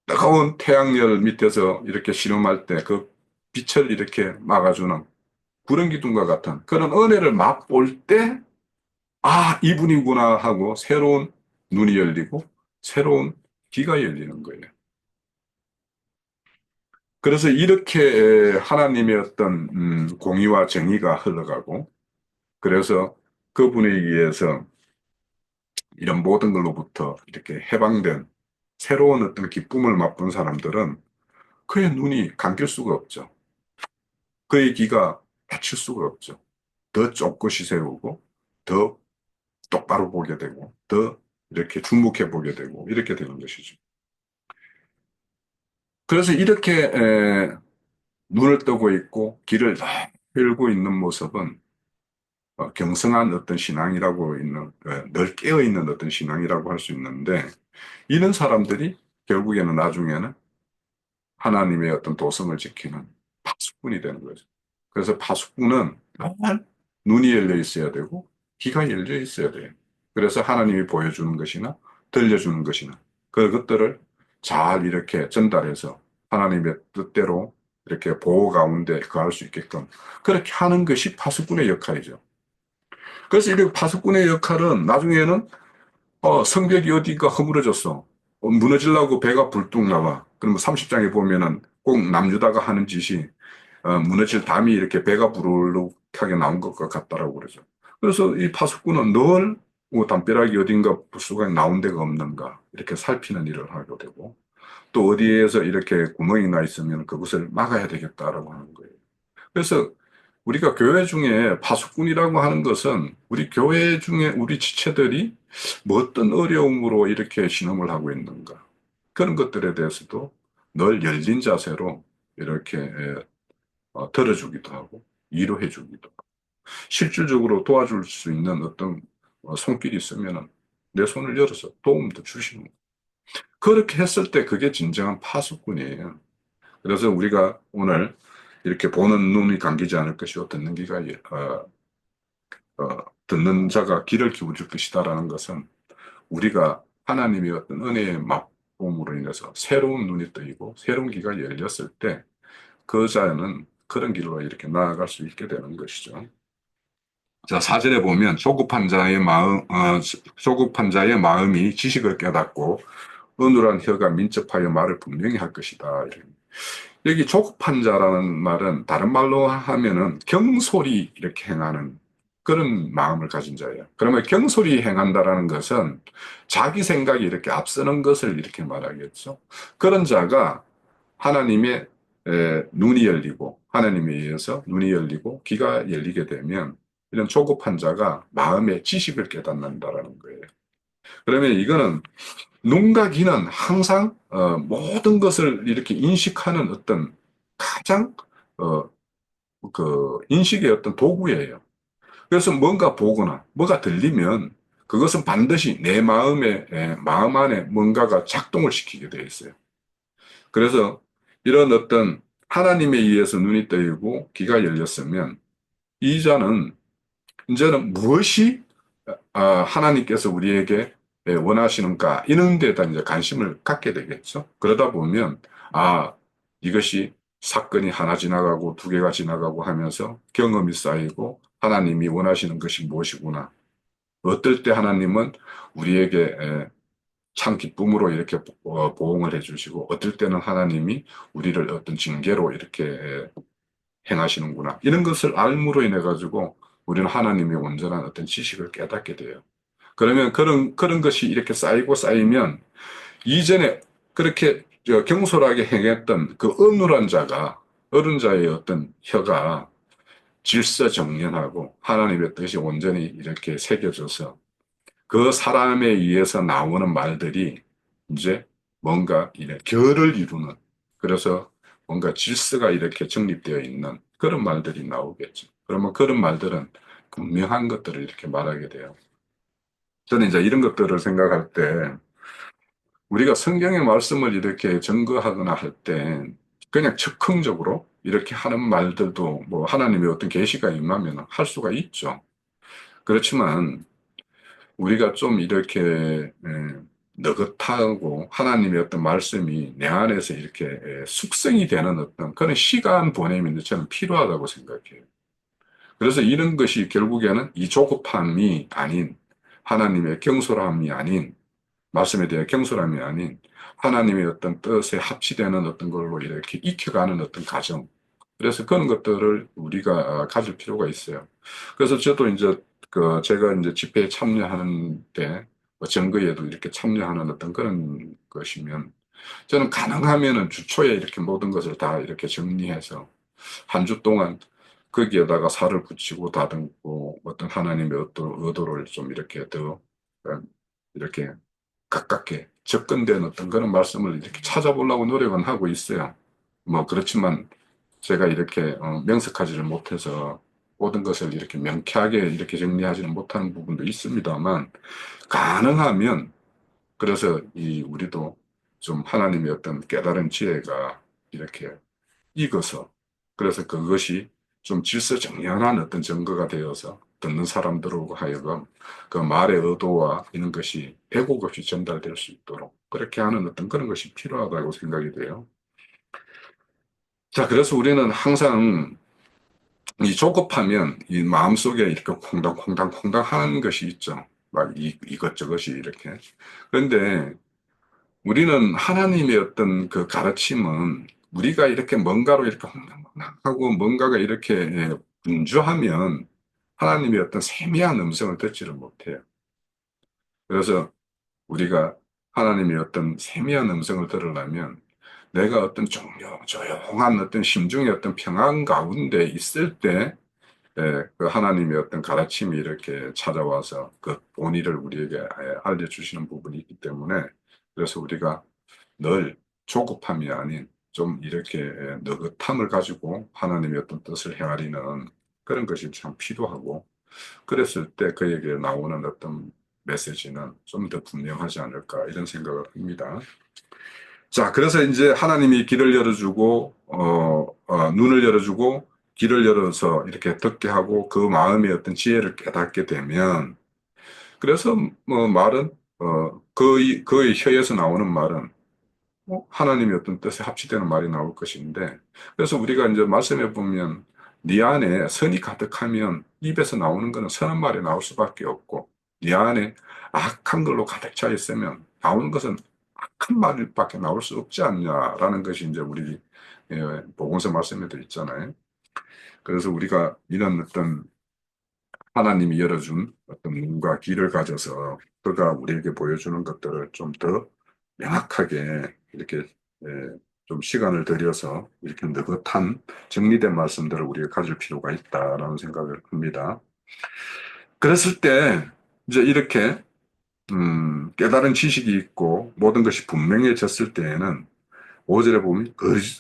뜨거운 태양열 밑에서 이렇게 실험할 때 그 빛을 이렇게 막아주는 구름 기둥과 같은 그런 은혜를 맛볼 때, 아, 이분이구나 하고 새로운 눈이 열리고 새로운 귀가 열리는 거예요. 그래서 이렇게 하나님의 어떤 공의와 정의가 흘러가고 그래서 그분에 의해서 이런 모든 걸로부터 이렇게 해방된 새로운 어떤 기쁨을 맛본 사람들은 그의 눈이 감길 수가 없죠. 그의 귀가 닫힐 수가 없죠. 더 좁고시 세우고, 더 똑바로 보게 되고, 더 이렇게 주목해 보게 되고, 이렇게 되는 것이죠. 그래서 이렇게 눈을 뜨고 있고, 귀를 열고 있는 모습은 경성한 어떤 신앙이라고 있는, 늘 깨어 있는 어떤 신앙이라고 할 수 있는데, 이런 사람들이 결국에는 나중에는 하나님의 어떤 도성을 지키는 파수꾼이 되는 거죠. 그래서 파수꾼은 정말 눈이 열려 있어야 되고 귀가 열려 있어야 돼요. 그래서 하나님이 보여주는 것이나 들려주는 것이나 그것들을 잘 이렇게 전달해서 하나님의 뜻대로 이렇게 보호 가운데 거할 수 있게끔 그렇게 하는 것이 파수꾼의 역할이죠. 그래서 이 파수꾼의 역할은 나중에는 성벽이 어디가 허물어졌어. 무너지려고 배가 불뚝 나와. 그러면 30장에 보면은 꼭 남유다가 하는 짓이 무너질 담이 이렇게 배가 부르륵하게 나온 것 같다라고 그러죠. 그래서 이 파수꾼은 늘 담벼락이 어딘가 부수가 나온 데가 없는가 이렇게 살피는 일을 하게 되고 또 어디에서 이렇게 구멍이 나 있으면 그것을 막아야 되겠다라고 하는 거예요. 그래서 우리가 교회 중에 파수꾼이라고 하는 것은 우리 교회 중에 우리 지체들이 뭐 어떤 어려움으로 이렇게 신음을 하고 있는가. 그런 것들에 대해서도 늘 열린 자세로 이렇게 들어주기도 하고 위로해 주기도 하고 실질적으로 도와줄 수 있는 어떤 손길이 있으면 내 손을 열어서 도움도 주시는 거예요. 그렇게 했을 때 그게 진정한 파수꾼이에요. 그래서 우리가 오늘 이렇게 보는 눈이 감기지 않을 것이요 듣는 귀가 듣는 자가 귀를 기울일 것이다라는 것은 우리가 하나님의 어떤 은혜의 맛봄으로 인해서 새로운 눈이 뜨이고 새로운 귀가 열렸을 때 그 자는 그런 길로 이렇게 나아갈 수 있게 되는 것이죠. 자, 사절에 보면 조급한 자의 마음이 지식을 깨닫고 어눌한 혀가 민첩하여 말을 분명히 할 것이다. 여기 조급한 자라는 말은 다른 말로 하면은 경솔히 이렇게 행하는 그런 마음을 가진 자예요. 그러면 경솔히 행한다라는 것은 자기 생각이 이렇게 앞서는 것을 이렇게 말하겠죠. 그런 자가 하나님의 눈이 열리고 하나님에 의해서 눈이 열리고 귀가 열리게 되면 이런 조급한 자가 마음의 지식을 깨닫는다라는 거예요. 그러면 이거는 눈과 귀는 항상 모든 것을 이렇게 인식하는 어떤 가장 어, 그 인식의 어떤 도구예요. 그래서 뭔가 보거나 뭐가 들리면 그것은 반드시 내 마음 안에 뭔가가 작동을 시키게 되어 있어요. 그래서 이런 어떤 하나님에 의해서 눈이 뜨이고 귀가 열렸으면 이 자는 이제는 무엇이 하나님께서 우리에게 원하시는가 이런 데다 이제 관심을 갖게 되겠죠. 그러다 보면 아 이것이 사건이 하나 지나가고 두 개가 지나가고 하면서 경험이 쌓이고 하나님이 원하시는 것이 무엇이구나. 어떨 때 하나님은 우리에게 참 기쁨으로 이렇게 보응을 해주시고, 어떨 때는 하나님이 우리를 어떤 징계로 이렇게 행하시는구나. 이런 것을 알므로 인해 가지고 우리는 하나님의 온전한 어떤 지식을 깨닫게 돼요. 그러면 그런 것이 이렇게 쌓이고 쌓이면 이전에 그렇게 경솔하게 행했던 그 어눌한 자가, 어른 자의 어떤 혀가 질서정연하고 하나님의 뜻이 온전히 이렇게 새겨져서 그 사람에 의해서 나오는 말들이 이제 뭔가 결을 이루는, 그래서 뭔가 질서가 이렇게 정립되어 있는 그런 말들이 나오겠죠. 그러면 그런 말들은 분명한 것들을 이렇게 말하게 돼요. 저는 이제 이런 것들을 생각할 때 우리가 성경의 말씀을 이렇게 증거하거나 할 때 그냥 즉흥적으로 이렇게 하는 말들도 뭐 하나님의 어떤 계시가 임하면 할 수가 있죠. 그렇지만 우리가 좀 이렇게 느긋하고 하나님의 어떤 말씀이 내 안에서 이렇게 숙성이 되는 어떤 그런 시간 보냄이 저는 필요하다고 생각해요. 그래서 이런 것이 결국에는 이 조급함이 아닌 하나님의 경솔함이 아닌 말씀에 대한 경솔함이 아닌 하나님의 어떤 뜻에 합치되는 어떤 걸로 이렇게 익혀가는 어떤 과정. 그래서 그런 것들을 우리가 가질 필요가 있어요. 그래서 저도 이제 제가 이제 집회에 참여하는 때 정거에도 이렇게 참여하는 어떤 그런 것이면 저는 가능하면은 주초에 이렇게 모든 것을 다 이렇게 정리해서 한 주 동안 거기에다가 살을 붙이고 다듬고 어떤 하나님의 어떤 의도를 좀 이렇게 더 이렇게 가깝게 접근된 어떤 그런 말씀을 이렇게 찾아보려고 노력은 하고 있어요. 뭐 그렇지만 제가 이렇게 명석하지를 못해서 모든 것을 이렇게 명쾌하게 이렇게 정리하지는 못하는 부분도 있습니다만 가능하면 그래서 이 우리도 좀 하나님의 어떤 깨달은 지혜가 이렇게 익어서 그래서 그것이 좀 질서정연한 어떤 증거가 되어서 듣는 사람들로 하여금 그 말의 의도와 이런 것이 왜곡 없이 전달될 수 있도록 그렇게 하는 어떤 그런 것이 필요하다고 생각이 돼요. 자, 그래서 우리는 항상 이 조급하면 이 마음속에 이렇게 콩당콩당콩당 하는 것이 있죠. 막 이것저것이 이렇게. 그런데 우리는 하나님의 어떤 그 가르침은 우리가 이렇게 뭔가로 이렇게 하고 뭔가가 이렇게 분주하면 하나님의 어떤 세미한 음성을 듣지를 못해요. 그래서 우리가 하나님의 어떤 세미한 음성을 들으려면 내가 어떤 조용한 어떤 심중의 어떤 평안 가운데 있을 때 그 하나님의 어떤 가르침이 이렇게 찾아와서 그 본의를 우리에게 알려주시는 부분이 있기 때문에 그래서 우리가 늘 조급함이 아닌 좀 이렇게 느긋함을 가지고 하나님의 어떤 뜻을 헤아리는 그런 것이 참 필요하고 그랬을 때 그에게 나오는 어떤 메시지는 좀 더 분명하지 않을까 이런 생각을 합니다. 자, 그래서 이제 하나님이 길을 열어주고 눈을 열어주고 길을 열어서 이렇게 듣게 하고 그 마음의 어떤 지혜를 깨닫게 되면 그래서 뭐 말은 그의 혀에서 나오는 말은 하나님의 어떤 뜻에 합치되는 말이 나올 것인데, 그래서 우리가 이제 말씀해 보면, 네 안에 선이 가득하면 입에서 나오는 것은 선한 말이 나올 수밖에 없고, 네 안에 악한 걸로 가득 차 있으면 나오는 것은 악한 말밖에 나올 수 없지 않냐라는 것이 이제 우리 복음서 말씀에도 있잖아요. 그래서 우리가 이런 어떤 하나님이 열어준 어떤 눈과 귀를 가져서 그가 우리에게 보여주는 것들을 좀 더 명확하게 이렇게 예, 좀 시간을 들여서 이렇게 느긋한 정리된 말씀들을 우리가 가질 필요가 있다라는 생각을 합니다. 그랬을 때 이제 이렇게 깨달은 지식이 있고 모든 것이 분명해졌을 때에는 5절에 보면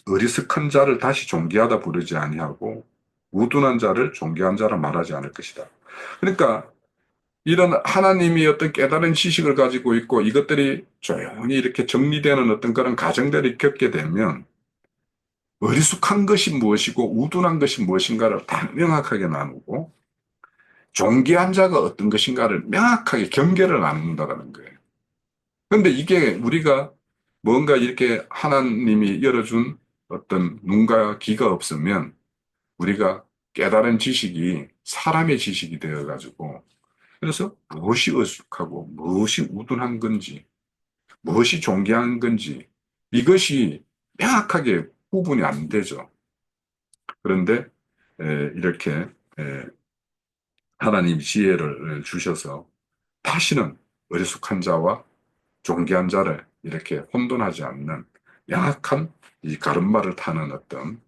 어리석은 자를 다시 존귀하다 부르지 아니하고 우둔한 자를 존귀한 자라 말하지 않을 것이다. 그러니까 이런 하나님이 어떤 깨달은 지식을 가지고 있고 이것들이 조용히 이렇게 정리되는 어떤 그런 과정들이 겪게 되면 어리숙한 것이 무엇이고 우둔한 것이 무엇인가를 다 명확하게 나누고 존귀한 자가 어떤 것인가를 명확하게 경계를 나눈다는 거예요. 그런데 이게 우리가 뭔가 이렇게 하나님이 열어준 어떤 눈과 귀가 없으면 우리가 깨달은 지식이 사람의 지식이 되어가지고, 그래서 무엇이 어숙하고 무엇이 우둔한 건지, 무엇이 존귀한 건지, 이것이 명확하게 구분이 안 되죠. 그런데 이렇게 하나님 지혜를 주셔서 다시는 어리숙한 자와 존귀한 자를 이렇게 혼돈하지 않는 명확한 이 가름말을 타는 어떤,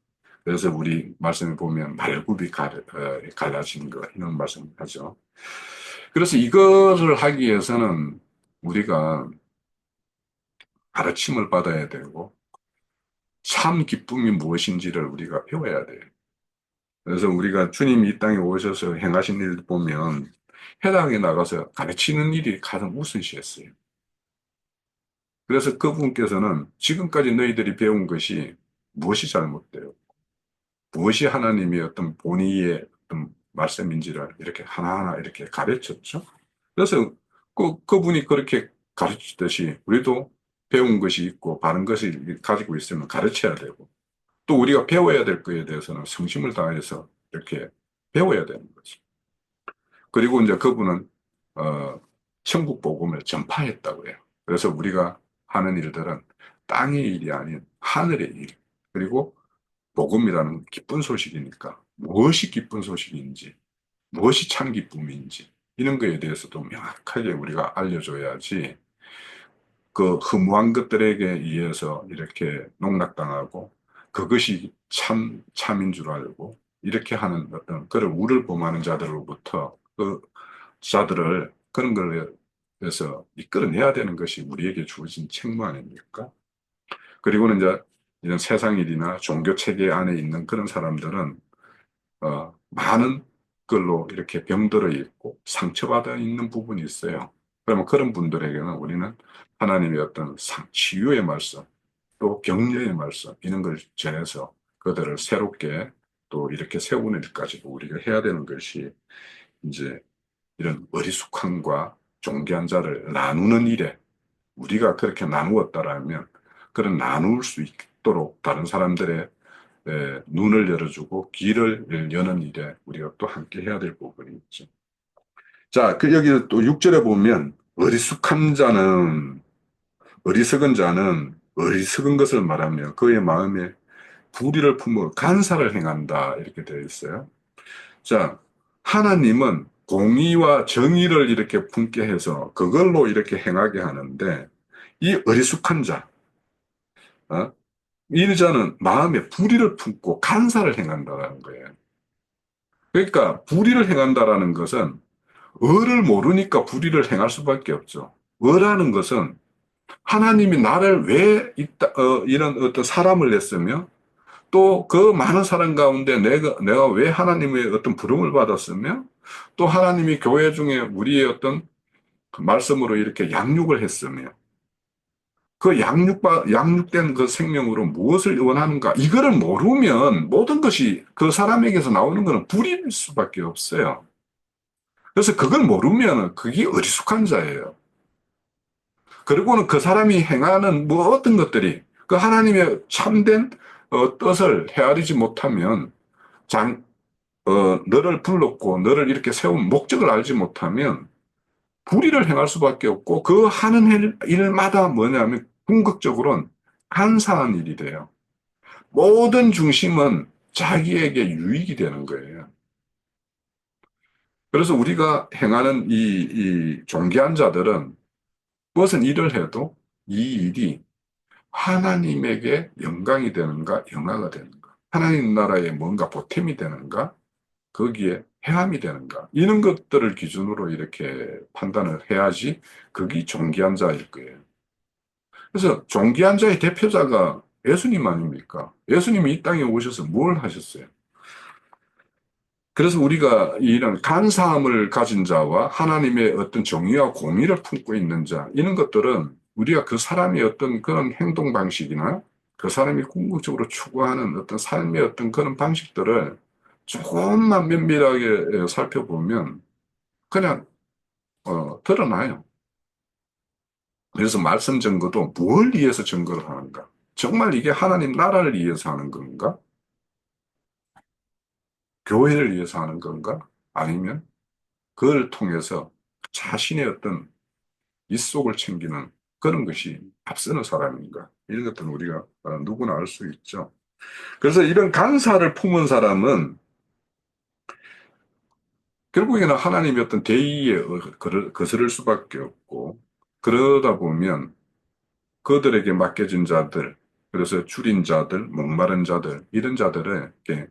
그래서 우리 말씀에 보면 말굽이 갈라진 거 이런 말씀 하죠. 그래서 이거를 하기 위해서는 우리가 가르침을 받아야 되고 참 기쁨이 무엇인지를 우리가 배워야 돼요. 그래서 우리가 주님이 이 땅에 오셔서 행하신 일 보면 회당에 나가서 가르치는 일이 가장 우선시했어요. 그래서 그분께서는 지금까지 너희들이 배운 것이 무엇이 잘못되어 무엇이 하나님의 어떤 본의의 어떤 말씀인지를 이렇게 하나하나 이렇게 가르쳤죠. 그래서 그분이 그렇게 가르치듯이 우리도 배운 것이 있고 바른 것을 가지고 있으면 가르쳐야 되고 또 우리가 배워야 될 것에 대해서는 성심을 다해서 이렇게 배워야 되는 거죠. 그리고 이제 그분은 어, 천국 복음을 전파했다고 해요. 그래서 우리가 하는 일들은 땅의 일이 아닌 하늘의 일. 그리고 복음이라는 기쁜 소식이니까 무엇이 기쁜 소식인지, 무엇이 참 기쁨인지 이런 거에 대해서도 명확하게 우리가 알려줘야지 그 허무한 것들에게 의해서 이렇게 농락당하고 그것이 참인 줄 알고 이렇게 하는 어떤 그런 우를 범하는 자들로부터 그 자들을 그런 걸에서 이끌어내야 되는 것이 우리에게 주어진 책무 아닙니까? 그리고는 이제 이런 세상 일이나 종교 체계 안에 있는 그런 사람들은 많은 걸로 이렇게 병들어 있고 상처받아 있는 부분이 있어요. 그러면 그런 분들에게는 우리는 하나님의 어떤 치유의 말씀, 또 격려의 말씀, 이런 걸 전해서 그들을 새롭게 또 이렇게 세우는 일까지도 우리가 해야 되는 것이 이제 이런 어리숙함과 존귀한 자를 나누는 일에 우리가 그렇게 나누었다라면 그런 나눌 수 있도록 다른 사람들의 눈을 열어주고 길을 여는 일에 우리가 또 함께 해야 될 부분이 있죠. 자, 여기 또 6절에 보면 어리숙한 자는 어리석은 자는 어리석은 것을 말하며 그의 마음에 불의를 품어 간사를 행한다 이렇게 되어 있어요. 자, 하나님은 공의와 정의를 이렇게 품게 해서 그걸로 이렇게 행하게 하는데 이 어리숙한 자, 어? 이 자는 마음에 불의를 품고 간사를 행한다라는 거예요. 그러니까 불의를 행한다라는 것은 의를 모르니까 불의를 행할 수밖에 없죠. 의라는 것은 하나님이 나를 왜 이런 어떤 사람을 냈으며 또 그 많은 사람 가운데 내가 왜 하나님의 어떤 부름을 받았으며 또 하나님이 교회 중에 우리의 어떤 그 말씀으로 이렇게 양육을 했으며 그 양육된 그 생명으로 무엇을 원하는가 이거를 모르면 모든 것이 그 사람에게서 나오는 것은 불의일 수밖에 없어요. 그래서 그걸 모르면 그게 어리숙한 자예요. 그리고는 그 사람이 행하는 뭐 어떤 것들이 그 하나님의 참된 뜻을 헤아리지 못하면 너를 불렀고 너를 이렇게 세운 목적을 알지 못하면 불의를 행할 수밖에 없고 그 하는 일마다 뭐냐면 궁극적으로는 간사한 일이 돼요. 모든 중심은 자기에게 유익이 되는 거예요. 그래서 우리가 행하는 이 존귀한 자들은 무슨 일을 해도 이 일이 하나님에게 영광이 되는가, 영화가 되는가, 하나님 나라에 뭔가 보탬이 되는가, 거기에 해함이 되는가, 이런 것들을 기준으로 이렇게 판단을 해야지 그게 존귀한 자일 거예요. 그래서 존귀한 자의 대표자가 예수님 아닙니까? 예수님이 이 땅에 오셔서 뭘 하셨어요? 그래서 우리가 이런 간사함을 가진 자와 하나님의 어떤 정의와 공의를 품고 있는 자, 이런 것들은 우리가 그 사람의 어떤 그런 행동 방식이나 그 사람이 궁극적으로 추구하는 어떤 삶의 어떤 그런 방식들을 조금만 면밀하게 살펴보면 그냥 드러나요. 그래서 말씀 증거도 뭘 위해서 증거를 하는가? 정말 이게 하나님 나라를 위해서 하는 건가? 교회를 위해서 하는 건가? 아니면 그걸 통해서 자신의 어떤 이속을 챙기는 그런 것이 앞서는 사람인가. 이런 것들은 우리가 누구나 알 수 있죠. 그래서 이런 간사를 품은 사람은 결국에는 하나님의 어떤 대의에 거스를 수밖에 없고, 그러다 보면 그들에게 맡겨진 자들, 그래서 줄인 자들, 목마른 자들, 이런 자들에게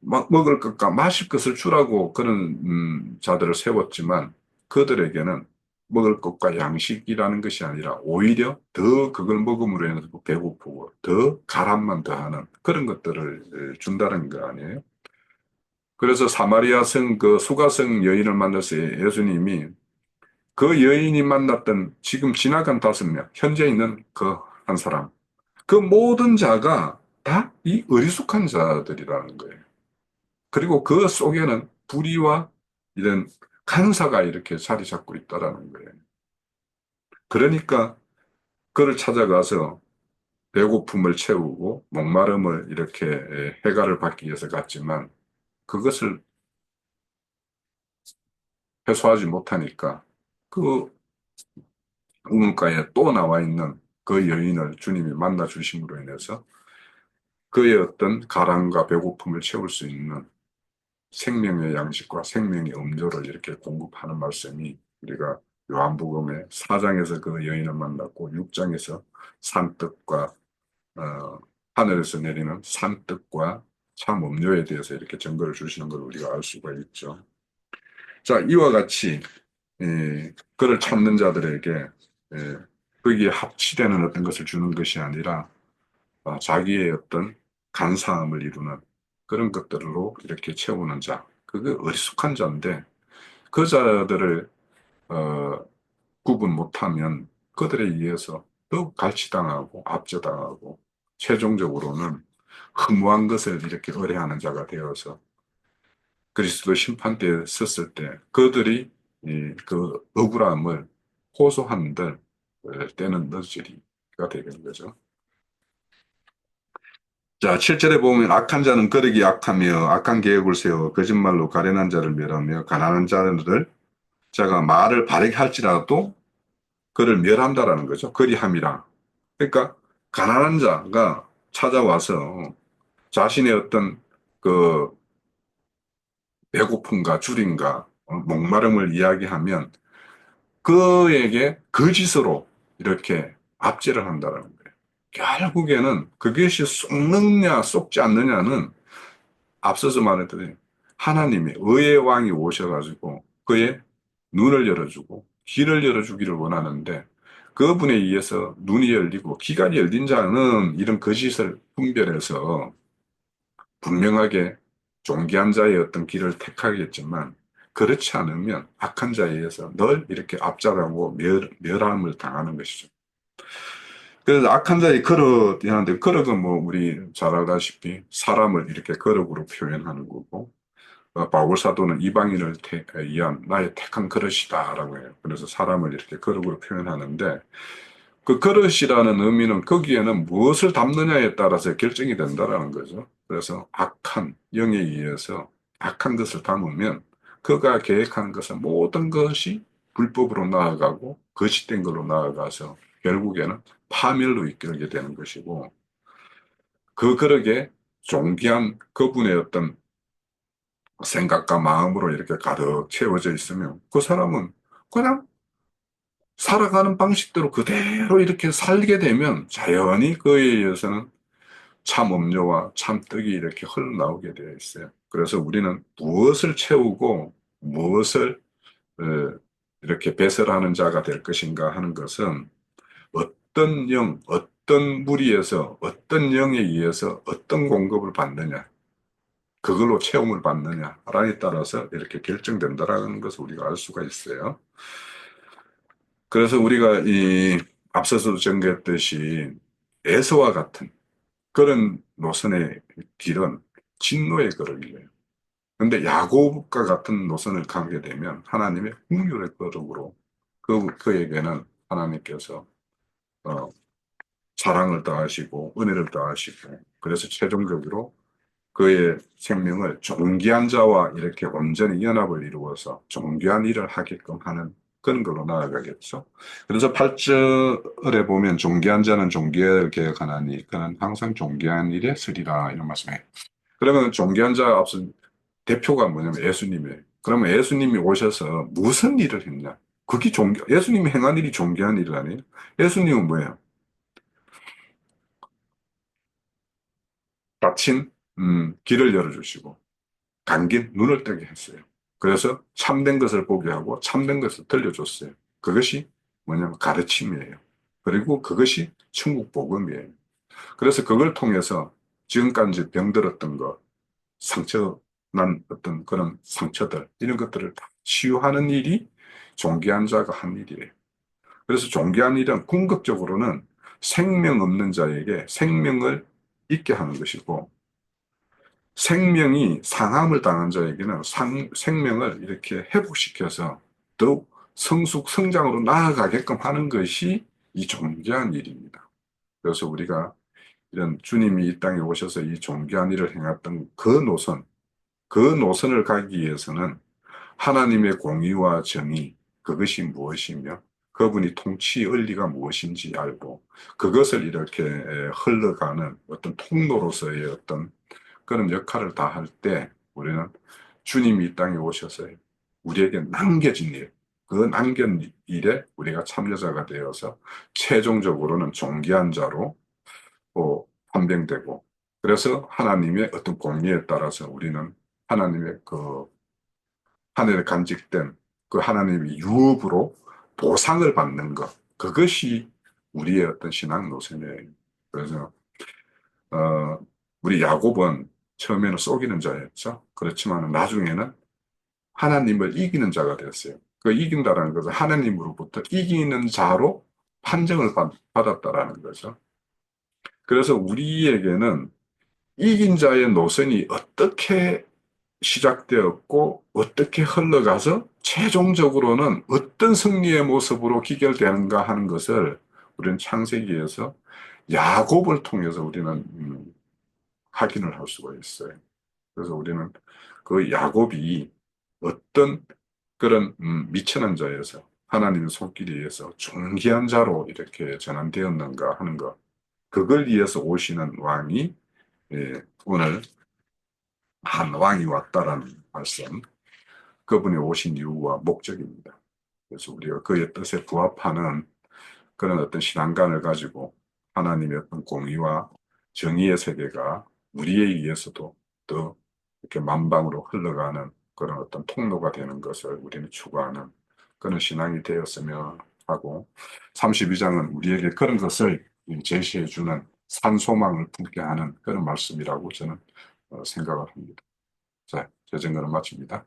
막 먹을 것과 마실 것을 주라고 그런 자들을 세웠지만 그들에게는 먹을 것과 양식이라는 것이 아니라 오히려 더 그걸 먹음으로 인해서 배고프고 더 가람만 더하는 그런 것들을 준다는 거 아니에요? 그래서 사마리아 성 그 수가성 여인을 만나서 예수님이 그 여인이 만났던 지금 지나간 5명, 현재 있는 그 한 사람, 그 모든 자가 다 이 어리숙한 자들이라는 거예요. 그리고 그 속에는 불의와 이런 간사가 이렇게 자리 잡고 있다라는 거예요. 그러니까 그를 찾아가서 배고픔을 채우고 목마름을 이렇게 해가를 받기 위해서 갔지만 그것을 해소하지 못하니까 그 우물가에 또 나와 있는 그 여인을 주님이 만나 주심으로 인해서 그의 어떤 가랑과 배고픔을 채울 수 있는 생명의 양식과 생명의 음료를 이렇게 공급하는 말씀이 우리가 요한복음의 4장에서 그 여인을 만났고 6장에서 산뜻과 하늘에서 내리는 산뜻과 참 음료에 대해서 이렇게 증거를 주시는 걸 우리가 알 수가 있죠. 자, 이와 같이 그를 찾는 자들에게 거기에 합치되는 어떤 것을 주는 것이 아니라 자기의 어떤 간사함을 이루는 그런 것들로 이렇게 채우는 자, 그게 어리숙한 자인데 그 자들을 어, 구분 못하면 그들에 의해서 더욱 갈취당하고 압제당하고 최종적으로는 허무한 것을 이렇게 의뢰하는 자가 되어서 그리스도 심판대에 섰을 때 그들이 그 억울함을 호소한들 때는 너지리가 되는 거죠. 자, 7절에 보면 악한 자는 거르기 약하며 악한 계획을 세워 거짓말로 가련한 자를 멸하며 가난한 자를 자가 말을 바르게 할지라도 그를 멸한다라는 거죠. 거리함이라. 그러니까 가난한 자가 찾아와서 자신의 어떤 그 배고픔과 줄임과 목마름을 이야기하면 그에게 거짓으로 이렇게 압제를 한다는 거예요. 결국에는 그것이 쏙느냐 쏙지 않느냐는 앞서서 말했더니 하나님이 의의 왕이 오셔가지고 그의 눈을 열어주고 귀를 열어주기를 원하는데 그분에 의해서 눈이 열리고 귀가 열린 자는 이런 거짓을 분별해서 분명하게 존귀한 자의 어떤 길을 택하겠지만 그렇지 않으면 악한 자에 의해서 늘 이렇게 압제하고 멸함을 당하는 것이죠. 그래서 악한 자의 거릇이 하는데 거릇은 뭐 우리 잘 알다시피 사람을 이렇게 거룩으로 표현하는 거고 바울 사도는 이방인을 위한 나의 택한 그릇이다라고 해요. 그래서 사람을 이렇게 거룩으로 표현하는데 그 그릇이라는 의미는 거기에는 무엇을 담느냐에 따라서 결정이 된다라는 거죠. 그래서 악한 영에 의해서 악한 것을 담으면 그가 계획하는 것은 모든 것이 불법으로 나아가고 거짓된 걸로 나아가서 결국에는 파멸로 이끌게 되는 것이고 그 그릇에 존귀한 그분의 어떤 생각과 마음으로 이렇게 가득 채워져 있으면 그 사람은 그냥 살아가는 방식대로 그대로 이렇게 살게 되면 자연히 그에 의해서는 참 음료와 참 떡이 이렇게 흘러나오게 되어 있어요. 그래서 우리는 무엇을 채우고 무엇을 어, 이렇게 배설하는 자가 될 것인가 하는 것은 어떤 영, 어떤 무리에서 어떤 영에 의해서 어떤 공급을 받느냐 그걸로 체험을 받느냐라에 따라서 이렇게 결정된다라는 것을 우리가 알 수가 있어요. 그래서 우리가 이 앞서서도 전개했듯이 에서와 같은 그런 노선의 길은 진노의 거룩이에요. 근데 야곱과 같은 노선을 가게 되면 하나님의 긍휼의 거룩으로 그에게는 하나님께서 어, 사랑을 더하시고 은혜를 더하시고 그래서 최종적으로 그의 생명을 존귀한 자와 이렇게 온전히 연합을 이루어서 존귀한 일을 하게끔 하는 그런 걸로 나아가겠죠. 그래서 8절에 보면 존귀한 자는 존귀를 계획하나니 그는 항상 존귀한 일에 쓰리라 이런 말씀이에요. 그러면 존귀한 자 앞서 대표가 뭐냐면 예수님이에요. 그러면 예수님이 오셔서 무슨 일을 했냐? 그게 예수님이 행한 일이 존귀한 일 아니에요? 예수님은 뭐예요? 닫힌 길을 열어주시고 감긴 눈을 뜨게 했어요. 그래서 참된 것을 보게 하고 참된 것을 들려줬어요. 그것이 뭐냐면 가르침이에요. 그리고 그것이 천국 복음이에요. 그래서 그걸 통해서 지금까지 병들었던 것, 상처 난 어떤 그런 상처들, 이런 것들을 다 치유하는 일이 존귀한 자가 한 일이에요. 그래서 존귀한 일은 궁극적으로는 생명 없는 자에게 생명을 있게 하는 것이고, 생명이 상함을 당한 자에게는 생명을 이렇게 회복시켜서 더욱 성숙, 성장으로 나아가게끔 하는 것이 이 존귀한 일입니다. 그래서 우리가 이런 주님이 이 땅에 오셔서 이 존귀한 일을 행했던 그 노선을 가기 위해서는 하나님의 공의와 정의, 그것이 무엇이며 그분이 통치 의리가 무엇인지 알고 그것을 이렇게 흘러가는 어떤 통로로서의 어떤 그런 역할을 다 할 때 우리는 주님이 이 땅에 오셔서 우리에게 남겨진 일, 그 남긴 일에 우리가 참여자가 되어서 최종적으로는 존귀한 자로 판명되고 그래서 하나님의 어떤 공의에 따라서 우리는 하나님의 그 하늘에 간직된 그 하나님의 유업으로 보상을 받는 것, 그것이 우리의 어떤 신앙 노선이에요. 그래서 어, 우리 야곱은 처음에는 속이는 자였죠. 그렇지만 나중에는 하나님을 이기는 자가 되었어요. 그 이긴다라는 것은 하나님으로부터 이기는 자로 판정을 받았다라는 거죠. 그래서 우리에게는 이긴 자의 노선이 어떻게 시작되었고 어떻게 흘러가서 최종적으로는 어떤 승리의 모습으로 기결되는가 하는 것을 우리는 창세기에서 야곱을 통해서 우리는 확인을 할 수가 있어요. 그래서 우리는 그 야곱이 어떤 그런 미천한 자에서 하나님의 손길에 의해서 존귀한 자로 이렇게 전환되었는가 하는 것, 그걸 위해서 오시는 왕이 오늘 한 왕이 왔다라는 말씀, 그분이 오신 이유와 목적입니다. 그래서 우리가 그의 뜻에 부합하는 그런 어떤 신앙관을 가지고 하나님의 어떤 공의와 정의의 세계가 우리에 의해서도 더 이렇게 만방으로 흘러가는 그런 어떤 통로가 되는 것을 우리는 추구하는 그런 신앙이 되었으면 하고 32장은 우리에게 그런 것을 제시해 주는 산소망을 품게 하는 그런 말씀이라고 저는 생각을 합니다. 자, 제 증거는 마칩니다.